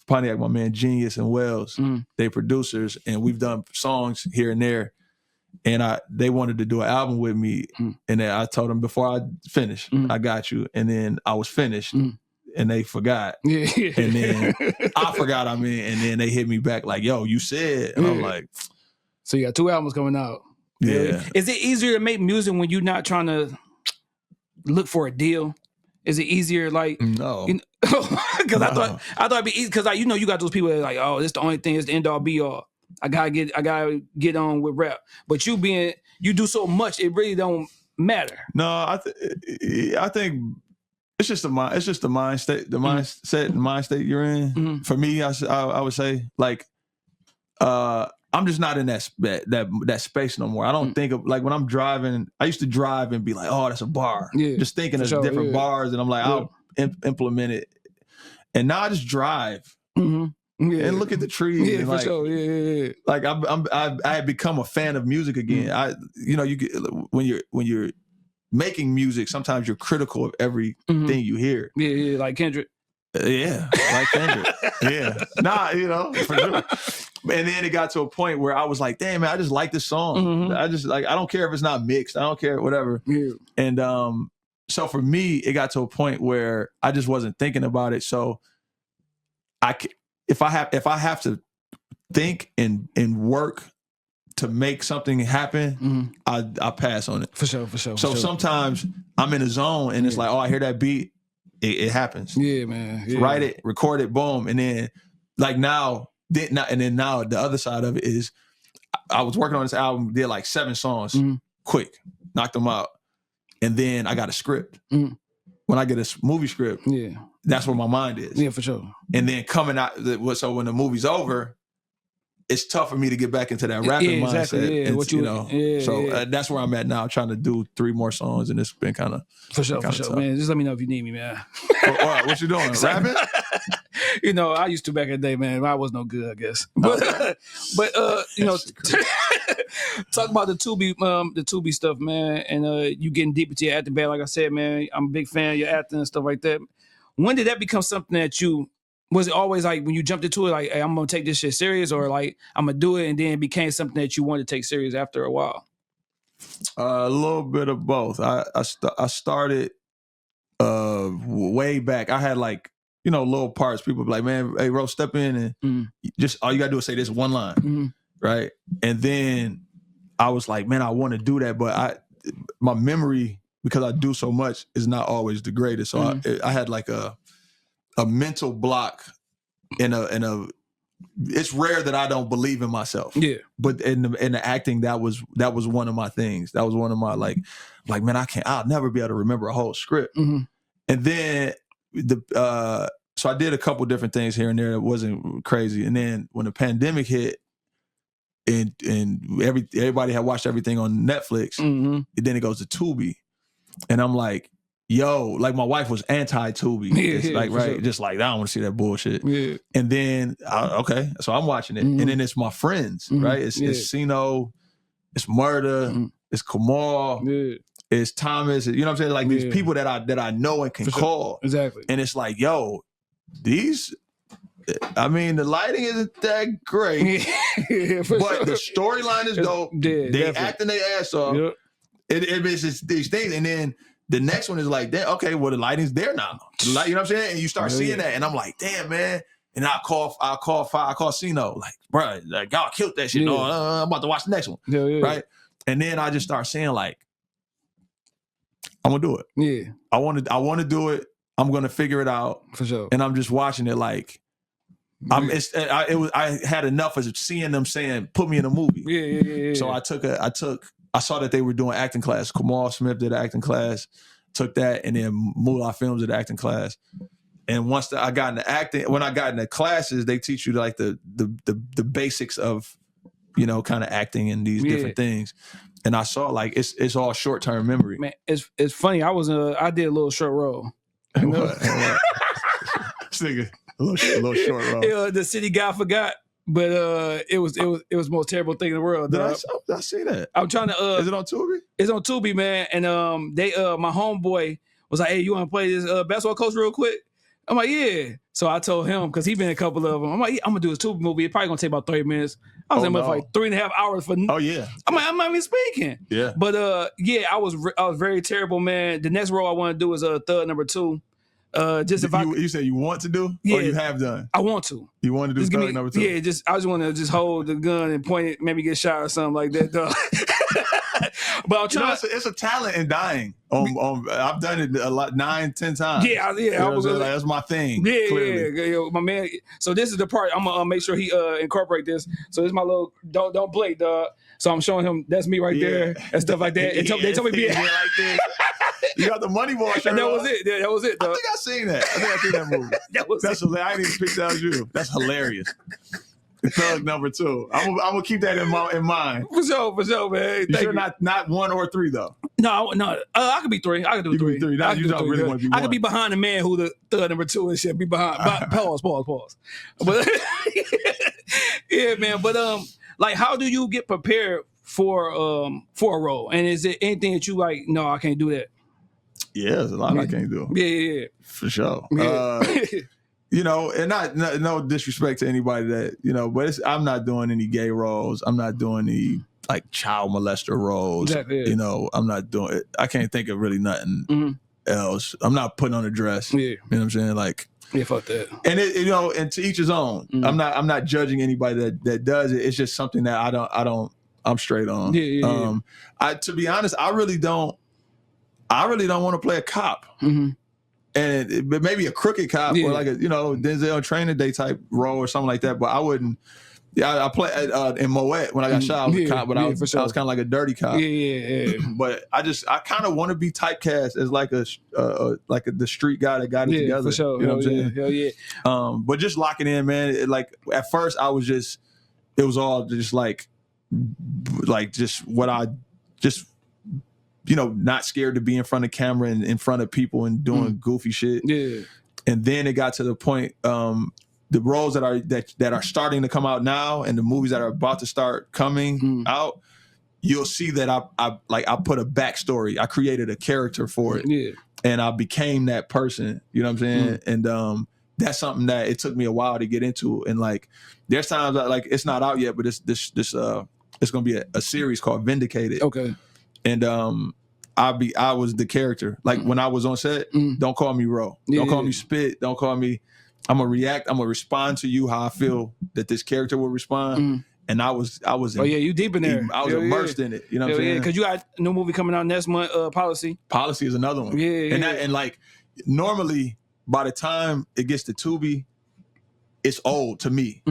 Pontiac, my man Genius and Wells. They producers, and we've done songs here and there. And they wanted to do an album with me. And then I told them before I finish, I got you. And then I was finished. And they forgot. And then I forgot, and then they hit me back like, yo, you said. And I'm like... So you got 2 albums coming out. Yeah. Is it easier to make music when you're not trying to look for a deal? Is it easier like... No. Because I thought it'd be easy, because you know you got those people that are like, oh, this the only thing, is the end all be all. I gotta get on with rap. But you do so much, it really don't matter. No, I think it's just the mind. It's just the mind state, the mindset and mind state you're in. For me, I would say, like, I'm just not in that space no more. I don't think of, like, when I'm driving. I used to drive and be like, oh, that's a bar. Yeah, just thinking of different bars, and I'm like, I'll implement it. And now I just drive. and look at the trees. Yeah, and for like, sure. Yeah. Like I had become a fan of music again. You get when you're making music, sometimes you're critical of everything you hear. Yeah, like Kendrick. Yeah, like Kendrick. Yeah, for sure. And then it got to a point where I was like, damn, man, I just like this song. I just I don't care if it's not mixed. I don't care, whatever. Yeah. And so for me, it got to a point where I just wasn't thinking about it. So if I have to think and work to make something happen, I pass on it. For sure. So sometimes I'm in a zone and it's like, oh, I hear that beat, it happens. Yeah, man. Yeah. Write it, record it, boom, and then now the other side of it is I was working on this album, did like 7 songs, quick, knocked them out, and then I got a script. When I get a movie script, that's where my mind is. Yeah, for sure. And then coming out, so when the movie's over, it's tough for me to get back into that rapping mindset. Yeah, what that's where I'm at now, trying to do 3 more songs, and it's been kind of for sure, man. Just let me know if you need me, man. What you doing? Rapping? I used to back in the day, man. I was no good, I guess. But talk about the Tubi stuff, man, and you getting deep into your acting bag. Like I said, man, I'm a big fan of your acting and stuff like that. When did that become something that was it always like when you jumped into it, like, hey, I'm gonna take this shit serious, or like I'm gonna do it, and then it became something that you wanted to take serious after a while? A little bit of both. I started way back. I had like little parts. People be like, man, hey, Ro, step in and just all you gotta do is say this one line, right? And then I was like, man, I want to do that, but my memory, because I do so much, is not always the greatest. So I had like a mental block in a. It's rare that I don't believe in myself. Yeah, but in the acting, that was one of my things. That was one of my like man, I'll never be able to remember a whole script. And then so I did a couple different things here and there. It wasn't crazy. And then when the pandemic hit, and everybody had watched everything on Netflix, and then it goes to Tubi, and I'm like, yo, like my wife was anti-Tubi. It's like, right, sure. Just like, I don't want to see that bullshit. Yeah. And then, okay, so I'm watching it. And then it's my friends, right? It's Sino, it's Murder, it's Kamal, it's Thomas. You know what I'm saying? Like these people that I know and can call. Sure. Exactly. And it's like, yo, the lighting isn't that great, but the storyline is dope. Yeah, they acting their ass off. Yep. It's just these things. And then the next one is like, okay, well, the lighting's there now. You know what I'm saying? And you start seeing that, and I'm like, damn, man. And I call Sino, like, bro, like, y'all killed that shit. Yeah. No, I'm about to watch the next one. Yeah. Right? And then I just start saying, like, I'm gonna do it. Yeah. I want to do it. I'm gonna figure it out. For sure. And I'm just watching it like, I had enough of seeing them saying, put me in a movie. Yeah. So I saw that they were doing acting class. Kamal Smith did an acting class, took that, and then Moolah Films did an acting class. And once I got into acting, when I got into classes, they teach you like the basics of, kind of acting and these different things. And I saw like it's all short term memory. Man, it's funny. I did a little short role. What? Nigga, a little short role. The city guy forgot. But it was the most terrible thing in the world. Did I see that? I'm trying to. Is it on Tubi? It's on Tubi, man. And they my homeboy was like, "Hey, you want to play this basketball coach real quick?" I'm like, "Yeah." So I told him because he been in a couple of them. I'm like, "I'm gonna do this Tubi movie. It's probably gonna take about 30 minutes." I was in there for like 3.5 hours for. Oh yeah. I'm like, I'm not even speaking. Yeah. But I was very terrible, man. The next role I want to do is Thug number 2. You said you want to do, or you have done? I want to. You want to do Thug number 2? Yeah, I just want to just hold the gun and point it, maybe get shot or something like that. But I'm trying. It's a talent in dying. I've done it a lot, 9-10 times. Yeah. That's my thing. Yeah, my man. So this is the part I'm gonna make sure he incorporate this. So this is my little don't play, dog. So I'm showing him that's me right there and stuff like that. They told me be like this. You got the Money Ball shirt. And that was it. That was it. Dog. I think I seen that movie. That's hilarious. I didn't even pick that was you. That's hilarious. Thug number 2. I'm gonna keep that in mind. For sure, man. You sure not 1 or 3 though? No, I could be 3. I could do You could 3. be 3. Now I could you do don't 3. really wanna be I could 1. be behind the man who the thug number 2 and shit. Be behind. Pause. But yeah, man. But like, how do you get prepared for a role? And is it anything that you like? No, I can't do that. Yeah, there's a lot I can't do. Yeah. For sure. Yeah. You know, and no disrespect to anybody that, you know, but I'm not doing any gay roles. I'm not doing any like child molester roles. Exactly, yeah. You know, I'm not doing it. I can't think of really nothing else. I'm not putting on a dress. Yeah. You know what I'm saying? Like, yeah, fuck that. and it, you know, and to each his own. I'm not judging anybody that does it. It's just something that I'm straight on. Yeah. To be honest, I really don't want to play a cop. But maybe a crooked cop or like a, you know, Denzel Training Day type role or something like that. But I wouldn't. Yeah, I played in Moet when I got shot. I was a cop, but I was kind of like a dirty cop. Yeah. But I kind of want to be typecast as like the street guy that got it together. For sure. You know what I'm saying? Hell yeah. But just locking in, man. Like at first, it was all just like just what I just. You know, not scared to be in front of camera and in front of people and doing goofy shit. Yeah. And then it got to the point, the roles that are starting to come out now and the movies that are about to start coming out, you'll see that I put a backstory. I created a character for it. Yeah. And I became that person. You know what I'm saying? And that's something that it took me a while to get into. And like there's times like it's not out yet, but it's gonna be a series called Vindicated. Okay. And I was the character. Like when I was on set, don't call me Ro. Don't call me Spit. Don't call me. I'm gonna react. I'm gonna respond to you how I feel that this character will respond. And I was. Oh yeah, you deep in there. I was immersed in it. You know what I'm saying? Because you got a new movie coming out next month. Policy. Policy is another one. Yeah. And like normally by the time it gets to Tubi, it's old to me.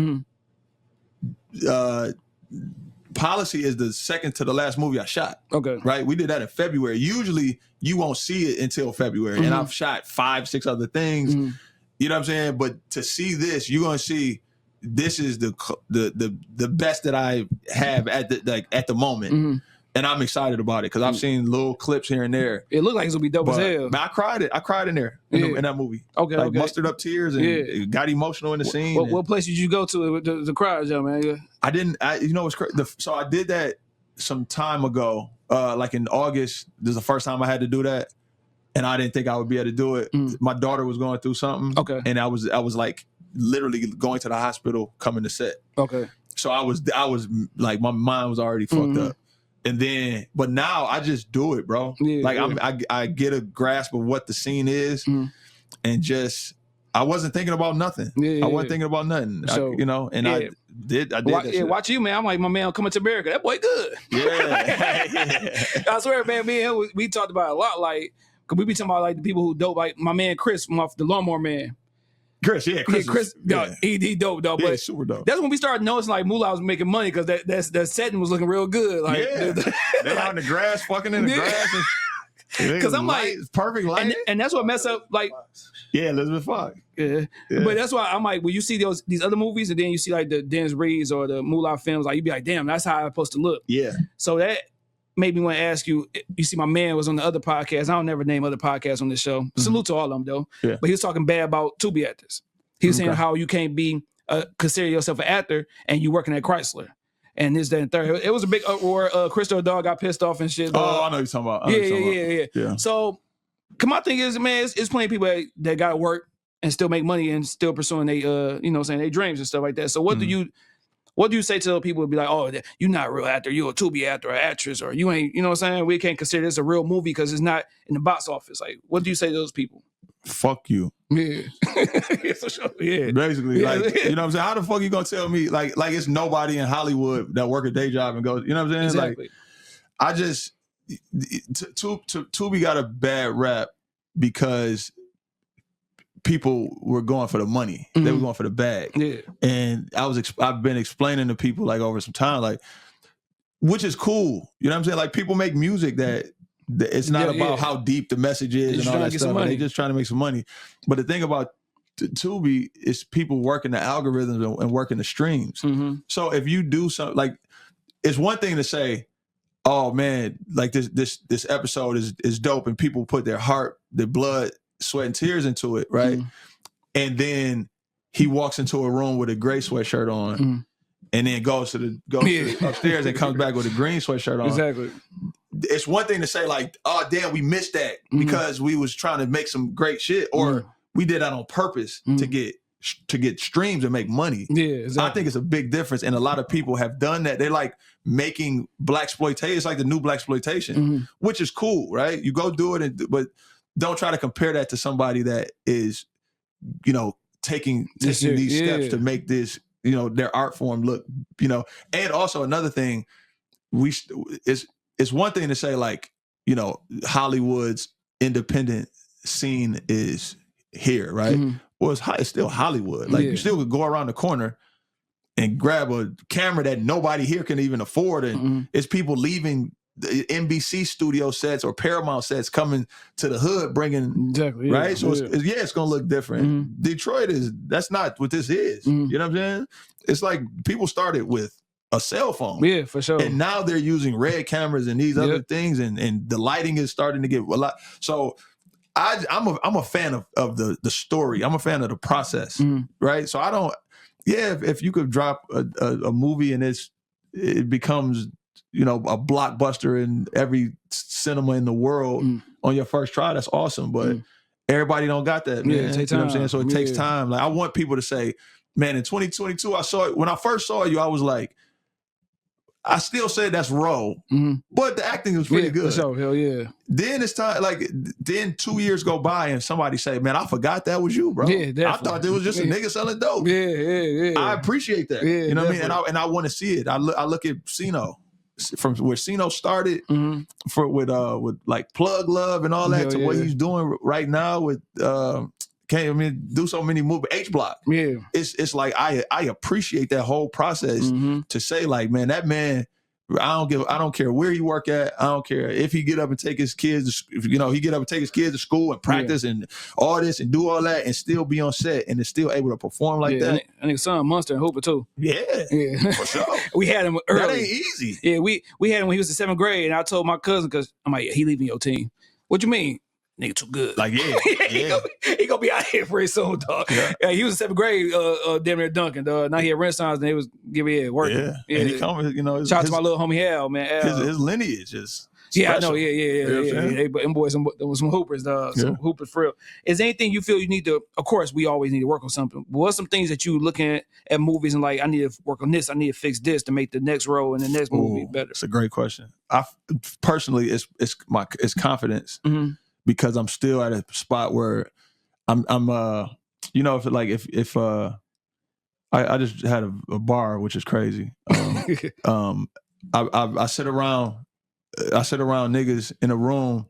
Policy is the second to the last movie I shot. Okay. Right? We did that in February. Usually you won't see it until February. And I've shot 5-6 other things. You know what I'm saying? But to see this, you're gonna see this is the best that I have at the moment. And I'm excited about it because I've seen little clips here and there. It looked like it's gonna be dope as hell. But I cried in there in that movie. Okay. Like mustered up tears and got emotional in the scene. What place did you go to with the crowds, yo, man? I didn't. You know what's crazy? So I did that some time ago, like in August. This is the first time I had to do that, and I didn't think I would be able to do it. My daughter was going through something, and I was like literally going to the hospital, coming to set. Okay. So I was like my mind was already fucked up, and then but now I just do it, bro. I get a grasp of what the scene is, and just. I wasn't thinking about nothing. I wasn't thinking about nothing. So, I did that shit. Watch you, man. I'm like, my man coming to America. That boy good. Yeah. I swear, man, me and him, we talked about it a lot. Like, cause we be talking about like the people who dope. Like my man Chris from off the Lawnmower Man. Chris, he dope, though. Yeah, but super dope. That's when we started noticing like Moolah was making money because that setting was looking real good. Like, they out in the grass, fucking in the grass. Because I'm like, perfect lighting. And that's what mess up like. Yeah, Elizabeth Fox. Yeah. But that's why I'm like, when you see these other movies and then you see like the Dennis Reeds or the Moolah films, like you be like, damn, that's how I'm supposed to look. Yeah. So that made me want to ask you. You see, my man was on the other podcast. I don't never name other podcasts on this show. Salute to all of them though. Yeah. But he was talking bad about Tubi actors. He was saying how you can't be consider yourself an actor and you working at Chrysler. And this, that, and third. It was a big uproar. Crystal Dog got pissed off and shit. Oh, I know you're talking about. Yeah. So, my thing is, man, it's plenty of people that got to work and still make money and still pursuing they, their dreams and stuff like that. So, what do you say to people who be like, oh, you're not a real actor, you're a Tubi actor or actress, or you ain't, you know what I'm saying? We can't consider this a real movie because it's not in the box office. Like, what do you say to those people? Fuck you. Yeah. For sure. Yeah. Basically, like, you know what I'm saying? How the fuck you gonna tell me like it's nobody in Hollywood that work a day job and goes, you know what I'm saying? Exactly. Like, I just Tubi got a bad rap because people were going for the money. They were going for the bag. Yeah. And I've been explaining to people like over some time, like, which is cool. You know what I'm saying? Like people make music that it's not about how deep the message is and all that stuff. They're just trying to make some money. But the thing about Tubi is people working the algorithms and working the streams. So if you do something like, it's one thing to say, oh man, like this episode is dope, and people put their heart, their blood, sweat, and tears into it, right? And then he walks into a room with a gray sweatshirt on, and then goes to upstairs and comes back with a green sweatshirt on. Exactly. It's one thing to say like, oh damn, we missed that because we was trying to make some great shit, or we did that on purpose to get streams and make money. Yeah, exactly. I think it's a big difference, and a lot of people have done that. They're like making blaxploitation. It's like the new blaxploitation, which is cool, right? You go do it, but don't try to compare that to somebody that is, you know, taking these steps to make this, you know, their art form look, you know. And also another thing, it's one thing to say like, you know, Hollywood's independent scene is here, right? Well, it's still Hollywood. Like you still could go around the corner and grab a camera that nobody here can even afford, and it's people leaving the NBC studio sets or Paramount sets coming to the hood bringing, right? So it's gonna look different. Detroit that's not what this is. You know what I'm saying? It's like people started with a cell phone. Yeah, for sure. And now they're using red cameras and these other things, and the lighting is starting to get a lot. So I'm a fan of the story. I'm a fan of the process, right? So I don't, if you could drop a movie and it becomes, you know, a blockbuster in every cinema in the world on your first try, that's awesome. But everybody don't got that, man. It takes you know what time. I'm saying? So it takes time. Like I want people to say, man, in 2022, I saw it. When I first saw you, I was like, I still say that's raw, but the acting was pretty good. For sure, hell yeah. Then it's time, like, then 2 years go by and somebody say, man, I forgot that was you, bro. Yeah, definitely. I thought it was just a nigga selling dope. Yeah. I appreciate that. Yeah, you know definitely. what I mean? And I want to see it. I look at Sino, from where Sino started with like Plug Love and all that to what he's doing right now with do so many movies. H Block. Yeah. It's like I appreciate that whole process to say like, man, that man, I don't care where he work at. I don't care if he get up and take his kids, to school and practice and all this and do all that and still be on set and is still able to perform like that. And his son Monster and Hooper too. Yeah. For sure. We had him early. That ain't easy. Yeah, we had him when he was in 7th grade, and I told my cousin, because I'm like, he leaving your team. What you mean? Nigga too good. Like, he gonna be out here pretty soon, dog. Yeah, he was in 7th grade, damn near dunking, dog. Now he at Renaissance, and he was working. Yeah. And he coming, you know. Shout out to my little homie Hal, man. His lineage is special. I know. Yeah. But them boys, some hoopers, dog. Some hoopers for real. Is there anything you feel you need to? Of course, we always need to work on something. But what's some things that you looking at movies and like, I need to work on this. I need to fix this to make the next role and the next movie better. It's a great question. I personally, it's confidence. Because I'm still at a spot where I'm you know, if I just had a bar, which is crazy. I sit around niggas in a room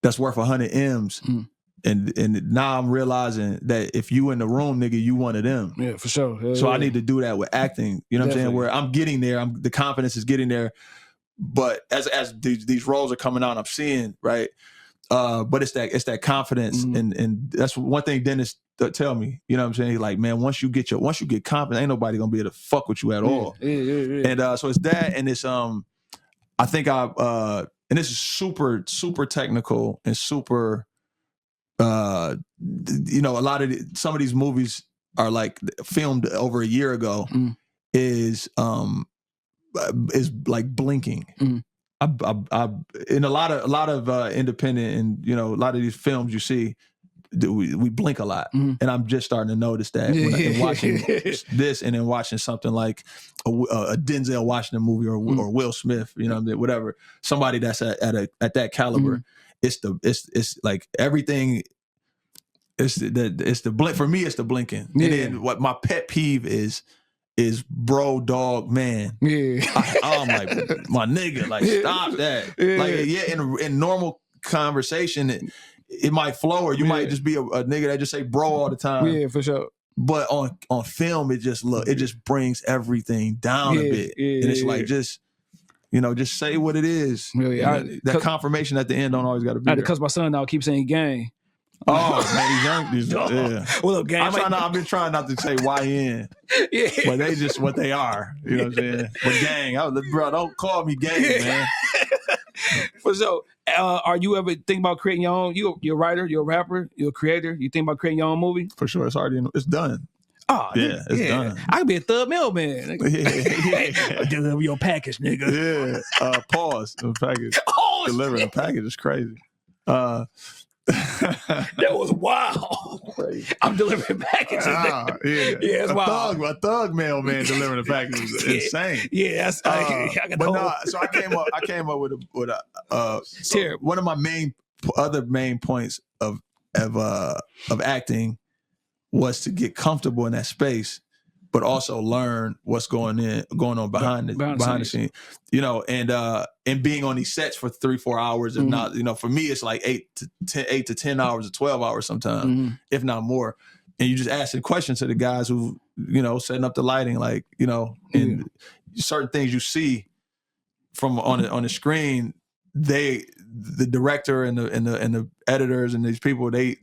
that's worth 100 M's. And now I'm realizing that if you in the room, nigga, you one of them. Yeah, for sure. So I need to do that with acting. You know what I'm saying? Where I'm getting there, the confidence is getting there. But as these roles are coming out, I'm seeing, right? But it's that confidence, and that's one thing Dennis tell me. You know what I'm saying? He's like, man, once you get confident, ain't nobody gonna be able to fuck with you at all. Yeah. And so it's that, and it's I think and this is super super technical and super, you know, some of these movies are like filmed over a year ago. Is like blinking. I in a lot of independent and, you know, a lot of these films you see, we blink a lot, and I'm just starting to notice that when watching this and then watching something like a Denzel Washington movie or Will Smith, you know, whatever, somebody that's at that caliber. It's like everything. It's the blink for me. It's the blinking, and then what my pet peeve is bro, dog, man. I'm like, my nigga, like, stop that. Like, in normal conversation, it might flow, or you might just be a nigga that just say bro all the time. Yeah, for sure. But on film, it just brings everything down a bit. And it's like, just, you know, just say what it is. That confirmation at the end don't always got to be there. Because my son now keeps saying gang. Oh man, he's young. Yeah. Well, gang. I've been trying not to say YN, but they just what they are. You know what I'm saying? But gang, bro, don't call me gang, man. For sure. Are you ever think about creating your own? You're a writer, you're a rapper, you're a creator. You think about creating your own movie? For sure, it's done. Oh, Yeah, it's done. I could be a thug mailman. Yeah. Deliver your package, nigga. Yeah. Pause. The package. Oh, Delivering shit. the package is crazy. That was wild. Crazy. I'm delivering packages. Yeah. Yeah, it's wild. A thug mailman delivering the package is insane. Yeah, that's I got but no, so I came up with so one of my other main points of acting was to get comfortable in that space, but also learn what's going on behind the scene, you know, and being on these sets for 3-4 hours, if not, you know, for me it's like 8 to 10 hours or 12 hours sometimes, if not more. And you just asking questions to the guys who, you know, setting up the lighting, like, you know, and certain things you see from on the screen, the director and the editors and these people, they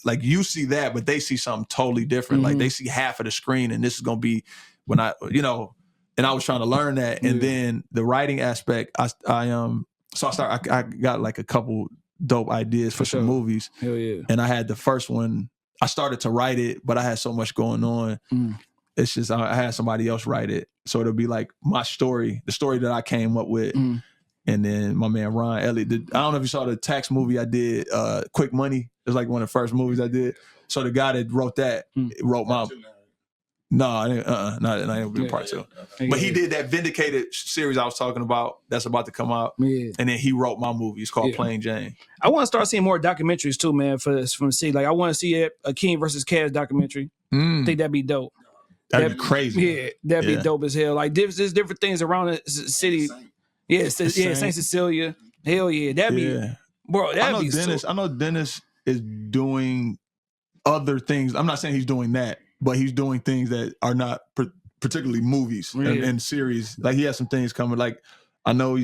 like, you see that, but they see something totally different. Like they see half of the screen, and this is gonna be when I, you know, and I was trying to learn that. And then the writing aspect, I got like a couple dope ideas for some movies. Hell yeah. And I had the first one, I started to write it, but I had so much going on. It's just, I had somebody else write it. So it'll be like my story, the story that I came up with. And then my man Ron Elliott I don't know if you saw the tax movie I did, Quick Money. It was like one of the first movies I did. So the guy that wrote that wrote my. No, I didn't. Not even be part two. But he did that Vindicated series I was talking about. That's about to come out. Yeah. And then he wrote my movie. It's called Plain Jane. I want to start seeing more documentaries too, man. From the city, like I want to see a King versus Cash documentary. I think that'd be dope. That'd be crazy. Yeah, that'd be dope as hell. Like there's different things around the city. Yeah, St. Cecilia. Hell yeah, that'd be, bro. That'd be. I know Dennis is doing other things. I'm not saying he's doing that, but he's doing things that are not particularly movies and series. Like he has some things coming. Like I know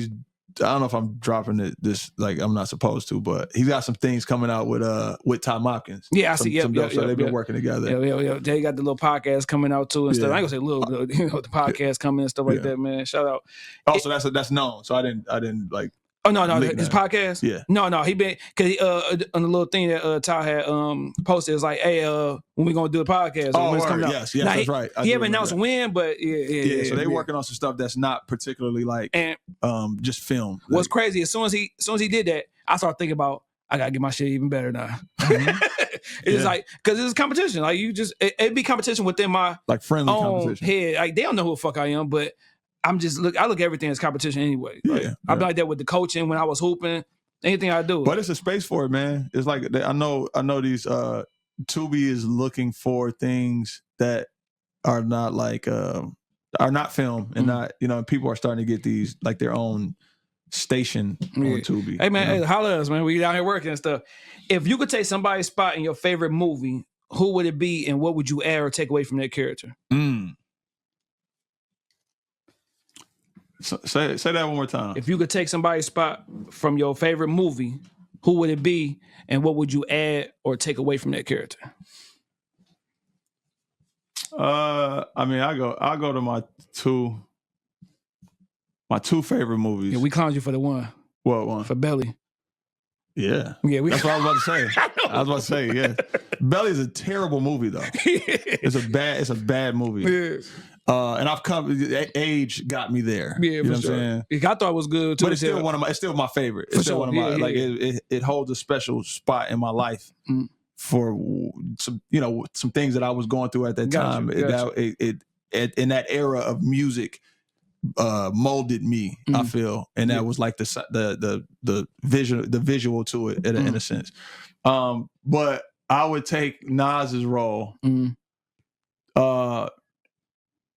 I don't know if I'm dropping this like I'm not supposed to, but he's got some things coming out with Tom Hopkins. Yeah, I see. So they've been working together. Yeah. They got the little podcast coming out too and stuff. I ain't gonna say little, you know, the podcast coming and stuff like that, man. Shout out. Also, that's known. So I didn't like. Oh no, his podcast. Yeah. No, he been because on the little thing that Ty had posted, it's like, hey, when we gonna do a podcast? Oh, when it's coming out. Yes, now, that's right. He haven't announced when, but yeah. So they working on some stuff that's not particularly like just film. What's crazy? As soon as he did that, I started thinking about I gotta get my shit even better now. It's like because it's competition. Like you just it be competition within my like friendly own competition. Head. Like they don't know who the fuck I am, but I look at everything as competition anyway. Like, I'm like that with the coaching when I was hooping, anything I do. But it's a space for it, man. It's like I know these Tubi is looking for things that are not like are not film and not, you know, people are starting to get these like their own station on Tubi. Hey man, hey, holla at us, man. We down here working and stuff. If you could take somebody's spot in your favorite movie, who would it be and what would you add or take away from their character? So, say that one more time. If you could take somebody's spot from your favorite movie, who would it be, and what would you add or take away from that character? I mean, I'll go to my two favorite movies. Yeah, we clowned you for the one. What one? For Belly. Yeah. That's what I was about to say. I was about to say, yeah. Belly is a terrible movie though. It's a bad movie. Yeah. And I've age got me there. Yeah, you know what I'm saying? I thought it was good too. But it's still my favorite. It's still one of my like it holds a special spot in my life for some things that I was going through at that time. It in that era of music molded me, I feel. And that was like the visual to it in a sense. But I would take Nas's role.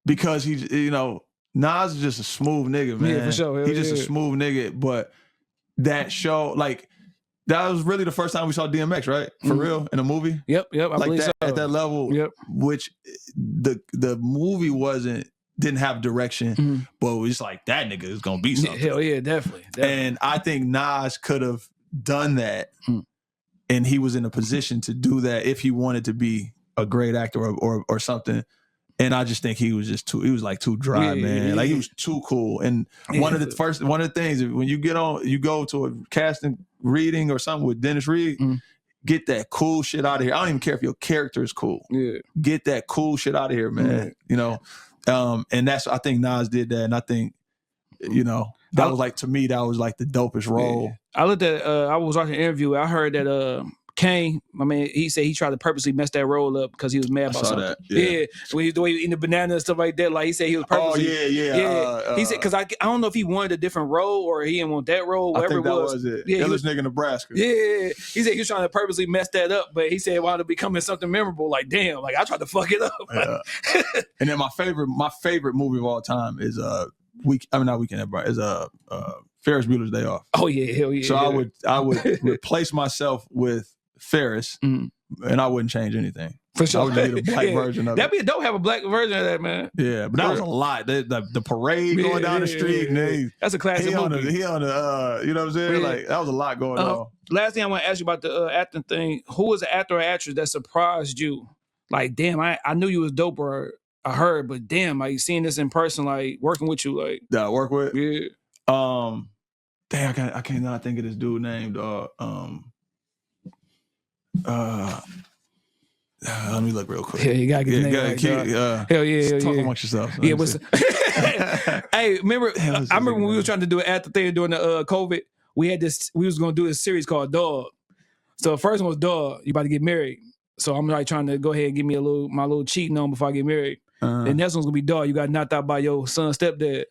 Because he's, you know, Nas is just a smooth nigga, man. Yeah, for sure. He's just a smooth nigga. But that show, like, that was really the first time we saw DMX, right? For real, in a movie. Yep. I like believe that, so. at that level, which the movie didn't have direction, but it was like that nigga is gonna be something. Hell yeah, definitely. And I think Nas could have done that, and he was in a position to do that if he wanted to be a great actor or something. And I just think he was like too dry, man. Like he was too cool. And one of the things when you go to a casting reading or something with Dennis Reed, get that cool shit out of here. I don't even care if your character is cool. Yeah. Get that cool shit out of here, man. You know, and I think Nas did that, and I think, you know, that was like, to me, that was like the dopest role. Yeah. I looked at I was watching an interview. I heard that Kane, I mean, he said he tried to purposely mess that role up because he was mad about something. That. Yeah. So the way he eating the banana and stuff like that, like he said he was purposely. Oh yeah. He said because I don't know if he wanted a different role or he didn't want that role. Whatever I think that was it. Yeah, Illest nigga Nebraska. Yeah, he said he was trying to purposely mess that up, but he said it wound up becoming something memorable. Like damn, like I tried to fuck it up. Yeah. And then my favorite movie of all time is not Weekend at Bernie's, is Ferris Bueller's Day Off. Oh yeah, hell yeah. So I would replace myself with Ferris, and I wouldn't change anything. For sure. I would just get a black version of it. That'd be dope. Have a black version of that, man. Yeah, but that was a lot. The parade going down the street, and that's a classic movie. He on the you know what I'm saying? Yeah. Like that was a lot going on. Last thing I want to ask you about the acting thing. Who was the actor or actress that surprised you? Like, damn, I knew you was dope, or I heard, but damn, like seeing this in person, like working with you, like that I work with. Yeah. Damn, I can't not think of this dude named let me look real quick. Yeah, you gotta get the name right, hell yeah, talk amongst yourself. Yeah, what's hey, remember? I remember when we were trying to do an after thing during the COVID. We was gonna do this series called Dog. So the first one was Dog. You about to get married. So I'm like trying to go ahead and give me my little cheating on before I get married. The next one's gonna be Dog. You got knocked out by your son's stepdad.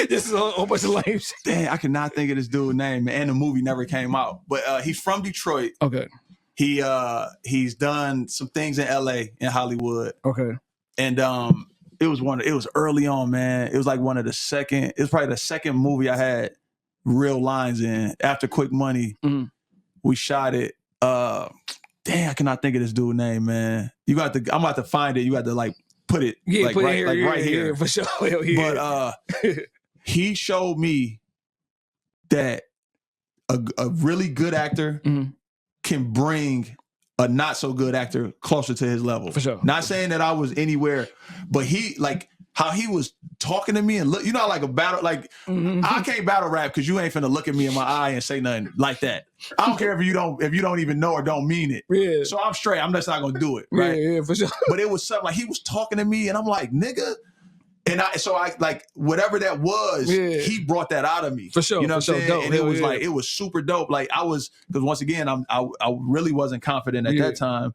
This is a whole bunch of lame shit. Dang, I cannot think of this dude's name, and the movie never came out. But he's from Detroit. Okay. He's done some things in LA, in Hollywood. Okay. And it was early on, man. It was like it was probably the second movie I had real lines in. After Quick Money, we shot it. Dang, I cannot think of this dude's name, man. I'm about to find it. You got to like put it right here for sure. Yeah. But he showed me that a really good actor can bring a not so good actor closer to his level. For sure. Not saying that I was anywhere, but he like how he was talking to me and look, you know, like a battle, like I can't battle rap because you ain't finna look at me in my eye and say nothing like that. I don't care if you don't even know or don't mean it. Yeah. So I'm straight. I'm just not gonna do it. Right. Yeah, for sure. But it was something like he was talking to me and I'm like, nigga. And I like whatever that was, he brought that out of me. For sure. You know what I'm saying? Dope. And it was like, it was super dope. Like because once again, I really wasn't confident at that time.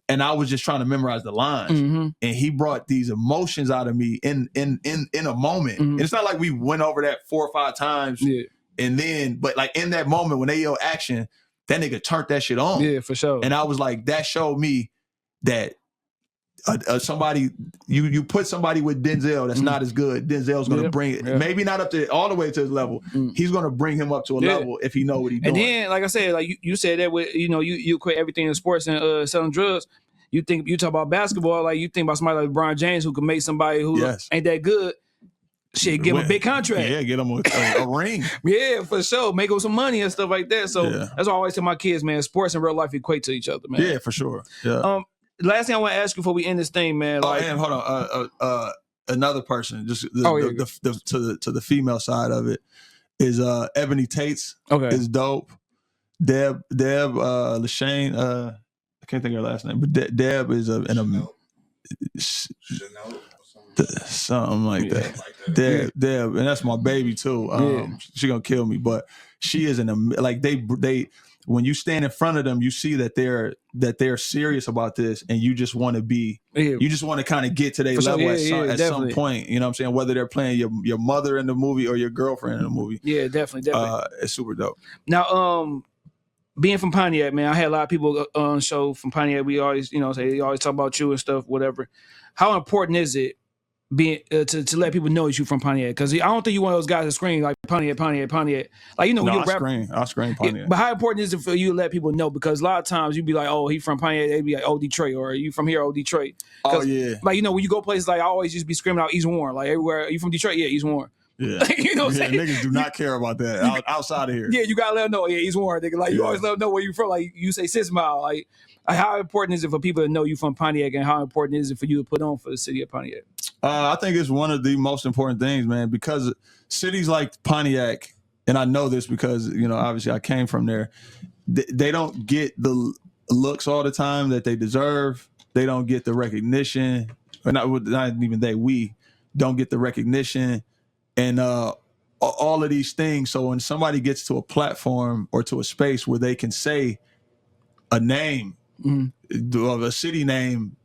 And I was just trying to memorize the lines. And he brought these emotions out of me in a moment. And it's not like we went over that 4 or 5 times. Yeah. And then, but like in that moment when they yell action, that nigga turned that shit on. Yeah, for sure. And I was like, that showed me that somebody you put somebody with Denzel that's not as good. Denzel's gonna bring it, maybe not up to all the way to his level. He's gonna bring him up to a level if he know what he's doing. And then, like I said, like you said that with you quit everything in sports and selling drugs. You talk about basketball, like you think about somebody like LeBron James who can make somebody who ain't that good. Shit, give him a big contract. Yeah, get him a ring. Yeah, for sure. Make him some money and stuff like that. So that's why I always tell my kids, man, sports and real life equate to each other, man. Yeah, for sure. Yeah. Last thing I want to ask you before we end this thing, man. Like, and hold on, another person, just to the female side of it is Ebony Tate's. Okay, is dope. Deb Lashane. I can't think of her last name, but Deb is something like that. Deb, and that's my baby too. She gonna kill me, but she is like they. When you stand in front of them, you see that they're serious about this, and you just want to you just want to kind of get to their level at some point. You know what I'm saying? Whether they're playing your mother in the movie or your girlfriend in the movie. Yeah, definitely. It's super dope. Now, being from Pontiac, man, I had a lot of people on the show from Pontiac. We always, say they always talk about you and stuff, whatever. How important is it being to let people know that you from Pontiac? Because I don't think you one of those guys that scream like Pontiac. Like when you rap, I scream Pontiac. Yeah, but how important is it for you to let people know? Because a lot of times you be like, oh, he from Pontiac. They be like, oh, Detroit, or you from here, oh, Detroit. Oh yeah. Like when you go places, like I always just be screaming out East Warren, like everywhere. You from Detroit? Yeah, East Warren. Yeah. You know what I'm saying? Niggas do not care about that outside of here. Yeah, you gotta let them know. Yeah, he's Warren, nigga. Like you always let them know where you from. Like you say 6 Mile. Like how important is it for people to know you from Pontiac, and how important is it for you to put on for the city of Pontiac? I think it's one of the most important things, man, because cities like Pontiac, and I know this because, obviously I came from there, they don't get the looks all the time that they deserve. They don't get the recognition, or not even we don't get the recognition and all of these things. So when somebody gets to a platform or to a space where they can say a name of a city name,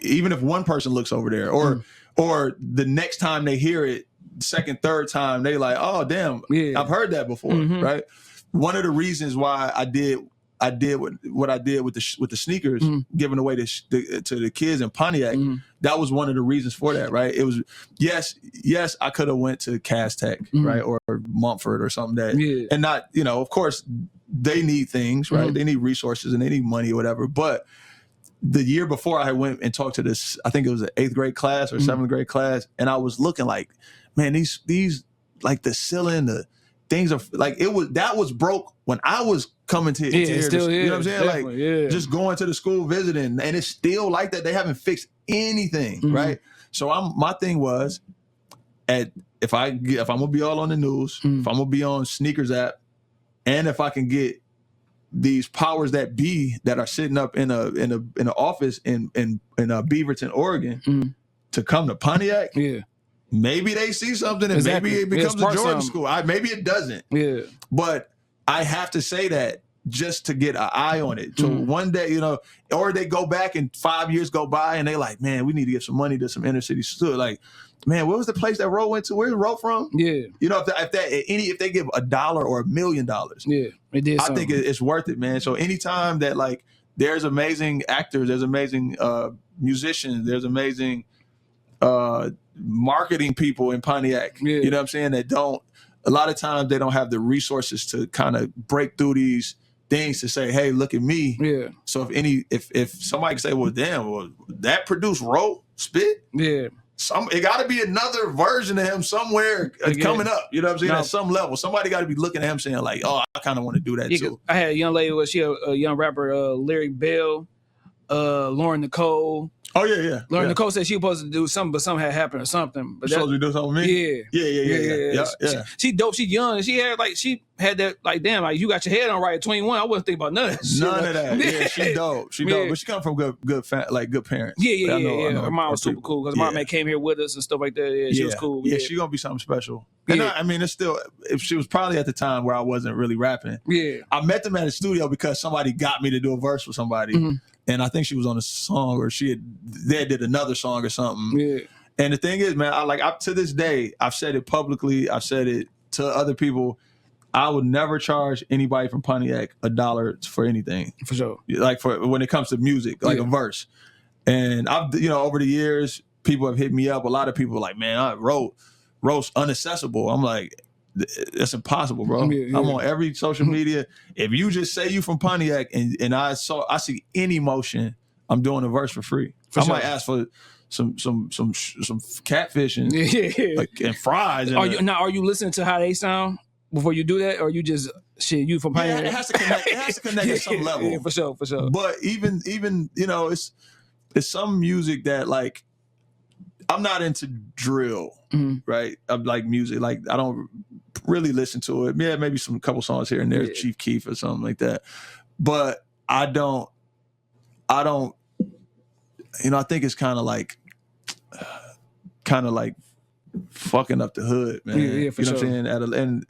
even if one person looks over there, or the next time they hear it, second, third time, they like, oh damn, I've heard that before, right? One of the reasons why I did what I did with the sneakers, giving away to the kids in Pontiac, that was one of the reasons for that, right? It was yes, I could have went to Cass Tech, right, or Mumford or something and not, of course they need things, right? They need resources and they need money or whatever, but the year before I had went and talked to this, I think it was an 8th grade class or 7th grade class, and I was looking like, man, these like the ceiling, the things are like that was broke when I was coming to here. Still you know what I'm saying? Like just going to the school visiting, and it's still like that. They haven't fixed anything, right? So my thing was, if I'm gonna be all on the news, if I'm gonna be on Sneakers app, and if I can get these powers that be that are sitting up in an office in Beaverton, Oregon, to come to Pontiac, maybe they see something and maybe it becomes a Jordan school. Maybe it doesn't. Yeah. But I have to say that just to get an eye on it. So one day, or they go back and 5 years go by and they like, man, we need to give some money to some inner city store. Like, man, what was the place that Ro went to? Where's Ro from? Yeah. If they give $1 or $1 million, it did. I think it's worth it, man. So anytime that like there's amazing actors, there's amazing musicians, there's amazing marketing people in Pontiac. You know what I'm saying? A lot of times they don't have the resources to kind of break through these things to say, hey, look at me. Yeah. So if somebody can say, well, damn, that produced Ro Spit? Yeah. It got to be another version of him somewhere coming up. You know what I'm saying? At some level, somebody got to be looking at him saying like, "Oh, I kind of want to do that too." I had a young lady. Was she a young rapper? Larry Bell, Lauren Nicole. Oh yeah. Lauren Nicole said she was supposed to do something, but something had happened or something. But supposed to do something with me? Yeah. She dope. She young. And she had that like, damn, like you got your head on right at 21. I wasn't thinking about none of that shit. None of that. Yeah, she dope. She dope. But she come from good parents. Yeah. Her mom was super cool because mom came here with us and stuff like that. Yeah, she was cool. Yeah, she gonna be something special. And it's still, if she was probably at the time where I wasn't really rapping. Yeah. I met them at the studio because somebody got me to do a verse for somebody. And I think she was on a song, or they did another song or something. Yeah. And the thing is, man, to this day, I've said it publicly. I've said it to other people. I would never charge anybody from Pontiac $1 for anything. For sure. Like for when it comes to music, like a verse. And I've, over the years, people have hit me up. A lot of people are like, man, I wrote unaccessible. I'm like, that's impossible, bro. I'm on every social media. If you just say you from Pontiac and I see any motion, I'm doing a verse for free. I might ask for some catfish and and fries. And are you listening to how they sound before you do that, or you just you from Pontiac? It has to connect. It has to connect at some level. Yeah, for sure. But even it's some music that like I'm not into drill, right? I'm like music, like I don't really listen to it. Yeah, maybe some couple songs here and there, Chief Keef or something like that. But I don't. I think it's kind of like fucking up the hood, man. Yeah, for you know sure. what I'm saying? And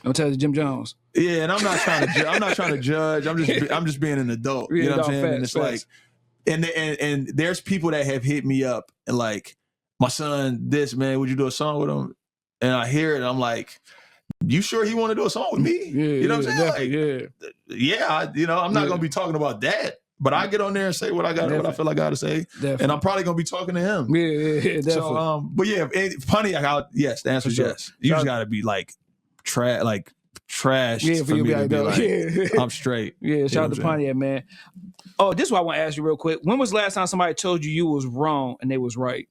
don't tell Jim Jones. Yeah, and I'm not trying to judge. I'm just being an adult. You know what I'm saying? And it's like, and there's people that have hit me up and like, my son, this man, would you do a song with him? And I hear it, and I'm like, you sure he want to do a song with me? You know what I'm saying? I'm not gonna be talking about that. But I get on there and say what I feel like I gotta say, and I'm probably gonna be talking to him. Yeah, definitely. So, but yeah, Pontiac, yes, the answer is yes. You just gotta be like trash for me to be like, I'm straight. Yeah, shout out to Pontiac, man. Oh, this is what I want to ask you real quick. When was the last time somebody told you was wrong and they was right?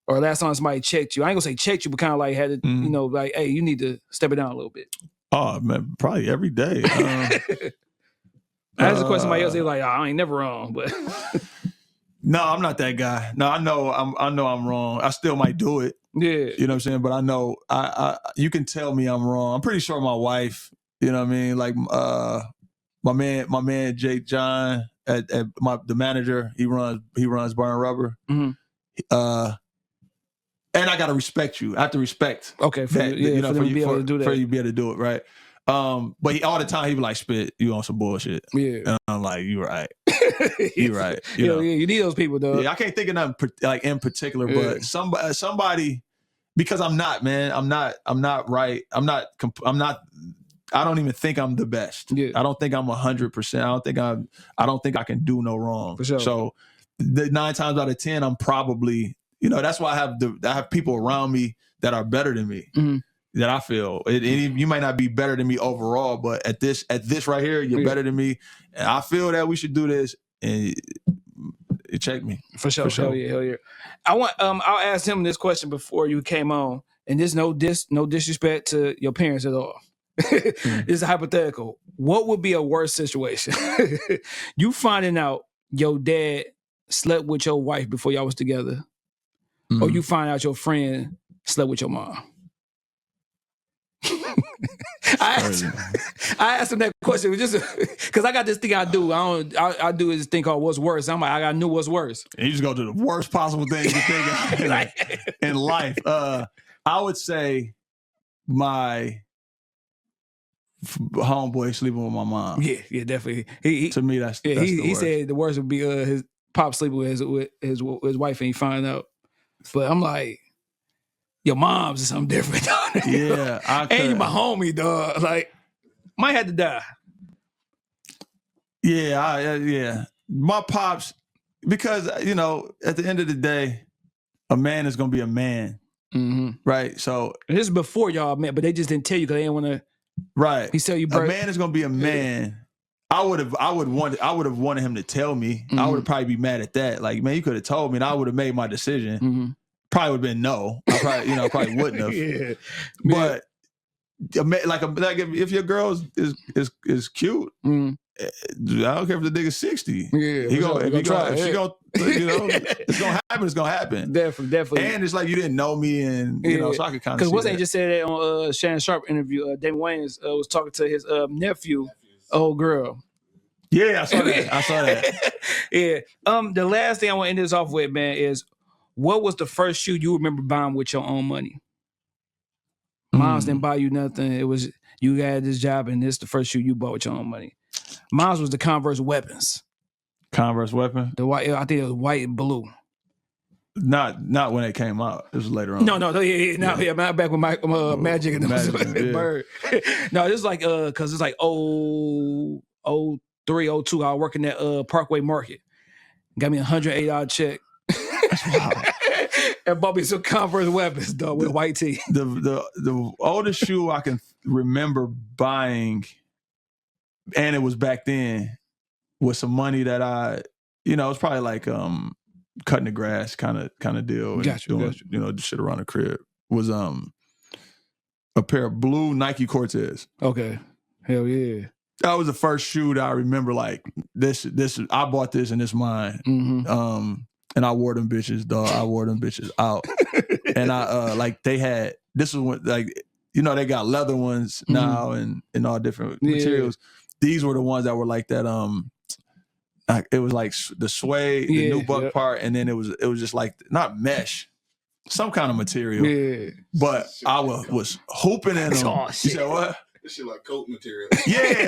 Or last time somebody checked you? I ain't gonna say checked you, but kind of like had to, you know, like, hey, you need to step it down a little bit. Oh man, probably every day. I asked a question somebody else, they were like, oh, I ain't never wrong, but no, I'm not that guy. No, I know I'm wrong. I still might do it. yeah, You know what I'm saying? But I know I you can tell me I'm wrong. I'm pretty sure my wife, you know what I mean? Like my man Jake John at the manager, he runs Bar and Rubber. And I gotta respect you. I have to respect okay, for that, you, you know, for them to be able to do that. For you to be able to do it, right? But all the time he be like, "Spit, you on some bullshit." Yeah, and I'm like, "You right, you right." You know? Yeah, you need those people, though. Yeah, I can't think of nothing like in particular, but somebody, because I'm not, man. I'm not right. I'm not. I don't even think I'm the best. Yeah. I don't think I'm 100%. I don't think I can do no wrong. For sure. So the 9 times out of 10, I'm probably, you know, that's why I have people around me that are better than me. That I feel you might not be better than me overall, but at this right here, you're better than me, and I feel that we should do this. And it checked me for sure. Hell yeah. I want I'll ask him this question before you came on, and there's no disrespect to your parents at all. This is hypothetical. What would be a worse situation? You finding out your dad slept with your wife before y'all was together, or you find out your friend slept with your mom? I asked him that question just because I got this thing I do. I do this thing called what's worse. I'm like, I knew what's worse. And you just go to the worst possible thing you think of in life. I would say my homeboy sleeping with my mom. Yeah, definitely. He to me, that's he said the worst would be his pop sleeping with his wife and he find out. But I'm like, your mom's is something different. Yeah, and you my homie, dog. Like, might have to die. Yeah, my pops, because you know, at the end of the day, a man is gonna be a man, right? So and this is before y'all met, but they just didn't tell you because they didn't want to. Right, he said you. A man is gonna be a man. I would have wanted him to tell me. I would have probably be mad at that. Like, man, you could have told me, and I would have made my decision. Probably would have been no. I probably wouldn't have. But like if your girl is cute, I don't care if the nigga's 60. Yeah, she gonna, you know, it's gonna happen. It's gonna happen. Definitely. And it's like you didn't know me, and you know, so I could kind of. Because wasn't he just said that on Shannon Sharp interview? Damon Wayans was talking to his nephew, old girl. Yeah, I saw that. Yeah. The last thing I want to end this off with, man, is what was the first shoe you remember buying with your own money? Moms didn't buy you nothing. It was you had this job, and this is the first shoe you bought with your own money. Mine was the Converse Weapons. Converse Weapon? The white, I think it was white and blue. Not when it came out. It was later on. No, back with my Magic and Bird. No, this is like because it's like 03, 02. I was working at Parkway Market. Got me $108 check. That's wild. And bought me some Converse Weapons, though, with white tee. The oldest shoe I can remember buying, and it was back then, was some money that it was probably like cutting the grass kind of deal, and doing you know, shit around the crib. Was a pair of blue Nike Cortez. Okay, hell yeah. That was the first shoe that I remember. Like this, I bought this and it's mine. And I wore them bitches, dog. I wore them bitches out. And I like they had, this was when, like, you know, they got leather ones now and all different materials. These were the ones that were like that. It was like the suede, the nubuck part, and then it was just like not mesh, some kind of material. Yeah. But I was hooping in them. Oh, shit. You said what? This shit like coat material.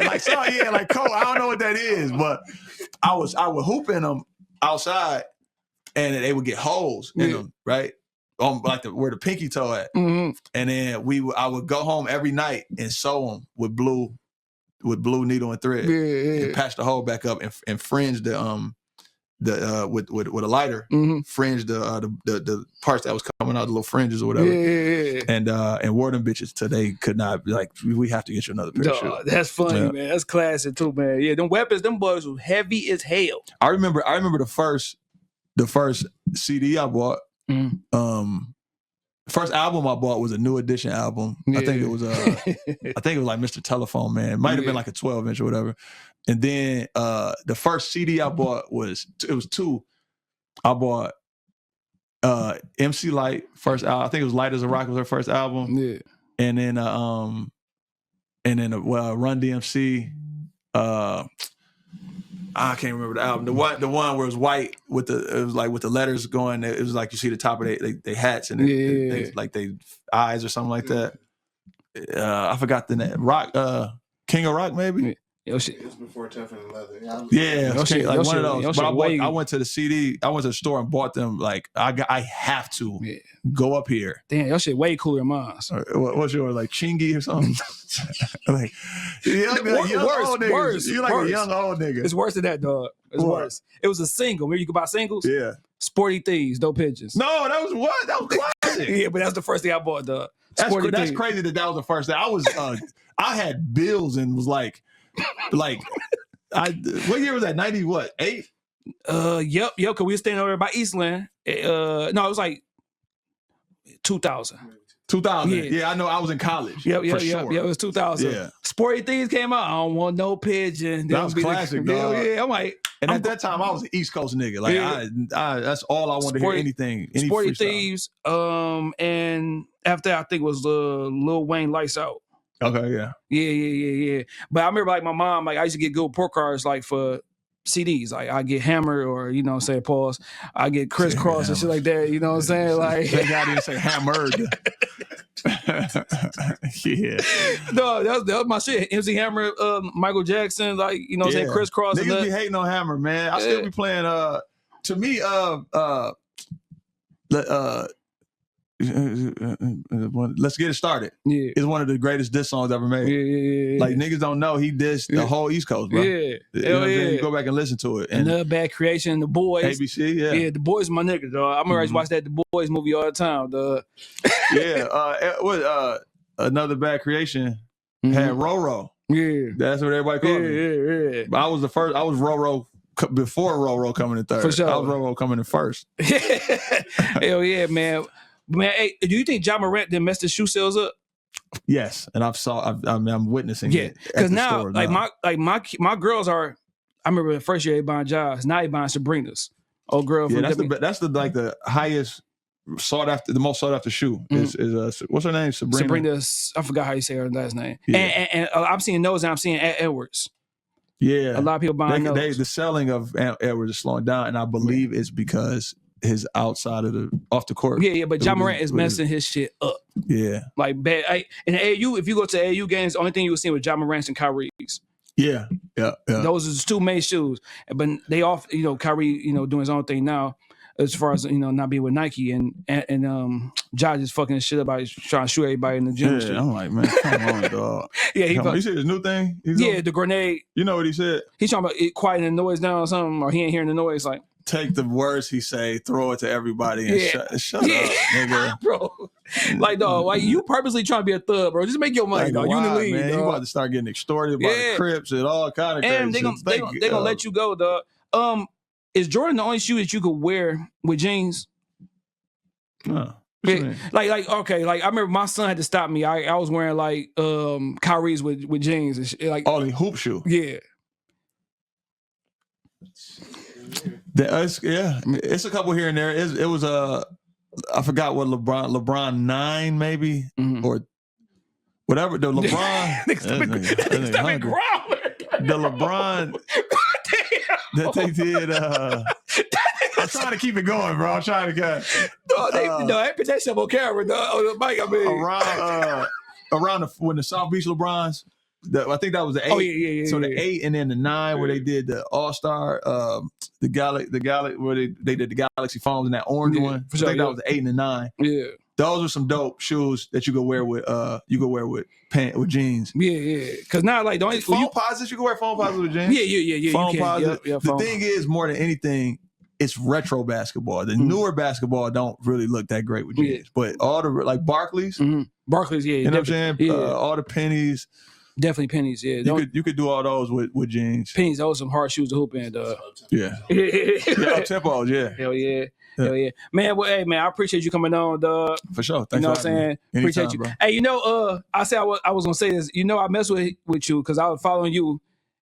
Like coat. I don't know what that is, but I would hooping them outside. And they would get holes in them, right? On like where the pinky toe at. And then I would go home every night and sew them with blue needle and thread, and patch the hole back up and fringe with a lighter, fringe the parts that was coming out, the little fringes or whatever, and wore them bitches till they could not be like, we have to get you another pair of shoes. That's funny, man. That's classic too, man. Yeah, them weapons, them boys was heavy as hell. I remember the first CD I bought First album I bought was a New Edition album. Yeah. I think it was like Mr. Telephone Man. It might have been like a 12-inch or whatever. And then the first CD I bought was two. I bought MC Light first album. I think it was Light as a Rock was her first album. Yeah. And then Run DMC. I can't remember the album. The one where it was white with the letters going. It was like you see the top of they hats and they eyes or something like that. I forgot the name. Rock, King of Rock, maybe. Yo, shit. It was before Tough and Leather. Yeah, Yo, shit, like one of those. But I I went to the CD. I went to the store and bought them. Like I have to go up here. Damn, your shit way cooler than mine. What's yours, like Chingy or something? Like young old niggas. Worse. You're like a young old nigga. It's worse than that, dog. It's worse. It was a single. Remember you could buy singles? Yeah. Sporty Thieves, Dope Pigeons. No, that was what? That was classic. Yeah, but that's the first thing I bought, dog. That's crazy that was the first thing. I had bills and was like what year was that? 90 what? 8? Yep, because we were staying over there by Eastland. No, it was like 2000. 2000. Yeah, I know. I was in college. Yep. Sure. Yeah, it was 2000. Yeah. Sporty Thieves came out. I don't want no pigeon. That was classic, dog. Yeah, I'm like. And at that time, I was an East Coast nigga. Like, I that's all I wanted to hear. Anything. Any Sporty freestyle. Thieves. And after that, I think it was Lil Wayne Lights Out. Okay, yeah. Yeah. But I remember, like, my mom, like, I used to get good report cards, like, for CDs. Like, I get Hammer or, you know what I'm saying, pause. I get Crisscross and shit like that. You know what I'm saying? Like, thank God didn't say hammered. Yeah. No, that was my shit. MC Hammer, Michael Jackson, like, you know what I'm saying, Crisscross. Niggas be hating on Hammer, man. I still be playing, to me, Let's Get It Started. Yeah. It's one of the greatest diss songs ever made. Yeah. Like, niggas don't know he dissed the whole East Coast, bro. Yeah. You know what I'm saying? You go back and listen to it. And Bad Creation, The Boys. ABC, yeah. Yeah, The Boys my nigga, dog. I remember I used to watch that The Boys movie all the time, dog. Yeah. Another Bad Creation had Roro. Yeah. That's what everybody called me. Yeah. But I was Roro before Roro coming in third. For sure. I was Roro coming in first. Hell yeah, man. Man, hey, do you think Ja Morant didn't mess the shoe sales up? Yes, and I'm witnessing it. Because now, my girls are. I remember the first year they buying Ja's. Now they buying Sabrina's. Old girl. Yeah, that's the highest sought after, the most sought after shoe is what's her name? Sabrina's. I forgot how you say her last name. Yeah. And I'm seeing those, and I'm seeing Edwards. Yeah, a lot of people buying those. The selling of Edwards is slowing down, and I believe it's because his outside of off the court. Yeah, but Ja Morant is messing his shit up. Yeah. Like bad. In the AAU, if you go to AAU games, the only thing you will see was Ja Morant and Kyrie's. Yeah. Those are the two main shoes. But they off, Kyrie, doing his own thing now, as far as, not being with Nike and Ja just fucking his shit up by trying to shoot everybody in the gym. Yeah, I'm like, man, come on, dog. Yeah, you said his new thing? The grenade. You know what he said? He's talking about it quieting the noise down or something, or he ain't hearing the noise, like. Take the words he say, throw it to everybody, and shut up, nigga. Bro. Like, dog, like, you purposely trying to be a thug, bro. Just make your money, dog. You in the league, man. dog. You about to start getting extorted by the Crips and all kind of crazy. And they gonna let you go, dog. Is Jordan the only shoe that you could wear with jeans? No. Like okay, like I remember my son had to stop me. I was wearing like Kyrie's with jeans and shit, like the hoop shoe. Yeah. It's a couple here and there. It was I forgot what LeBron 9 maybe or whatever. The LeBron the LeBron that they did. I'm trying to keep it going, bro. I'm trying to get. They put that stuff on camera, on the mic. I mean, around when the South Beach LeBrons. I think that was the 8. Oh yeah. So the 8 and then the 9 where they did the All-Star, the Galaxy where they did the Galaxy foams and that orange one. I think that was the 8 and the 9. Yeah, those are some dope shoes that you could wear with with jeans. Yeah. Because now like the only foam posits you can wear foam posits with jeans. Yeah. Foam posits. The thing is, more than anything, it's retro basketball. The newer basketball don't really look that great with jeans, but all the like Barclays, Barclays, you know what I'm saying? Yeah. All the pennies. Definitely pennies, yeah. You could do all those with jeans. Pennies, those some hard shoes to hoop in, Yeah. Up tempos, yeah. Hell yeah. Hell yeah. Man, well, hey, man, I appreciate you coming on, dog. For sure. You Thanks know for what I'm having saying? me. Appreciate Anytime, you. bro. Hey, I said I was going to say this. I mess with you because I was following you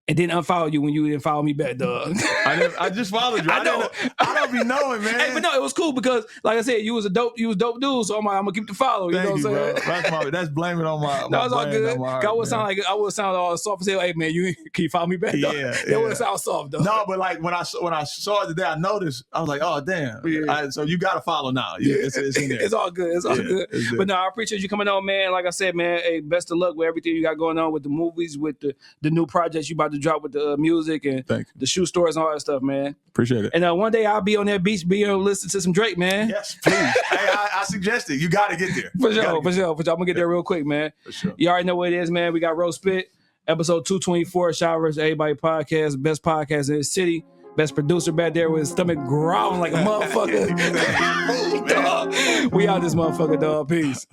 and then unfollow you when you didn't follow me back, dog. I just followed you. I know. I don't be knowing, man. Hey, but no, it was cool because, like I said, you was dope dude. So I'm gonna keep the follow. You Thank know what I'm saying? bro. That's blaming on my No, it's all brain, good. on my heart, I would sound all soft and say, "Hey, man, can you follow me back?" Dog? Yeah, That would sound soft, though. No, but like when I saw it today, I noticed. I was like, oh damn. Yeah. So you got to follow now. It's in there. It's all good. It's all good. It's But no, I appreciate you coming on, man. Like I said, man, hey, best of luck with everything you got going on with the movies, with the new projects you about to drop with the music and Thank you. the shoe stores and all that stuff, man. Appreciate it. And one day I'll be on that beach, listening to some Drake, man. Yes, please. Hey, I suggest it. You got to get there. For sure. I'm gonna get there real quick, man. For sure. You already know what it is, man. We got Roast Spit, episode 224, Shad vs. Everybody podcast, best podcast in the city, best producer back there with his stomach growling like a motherfucker. We out this motherfucker, dog. Peace.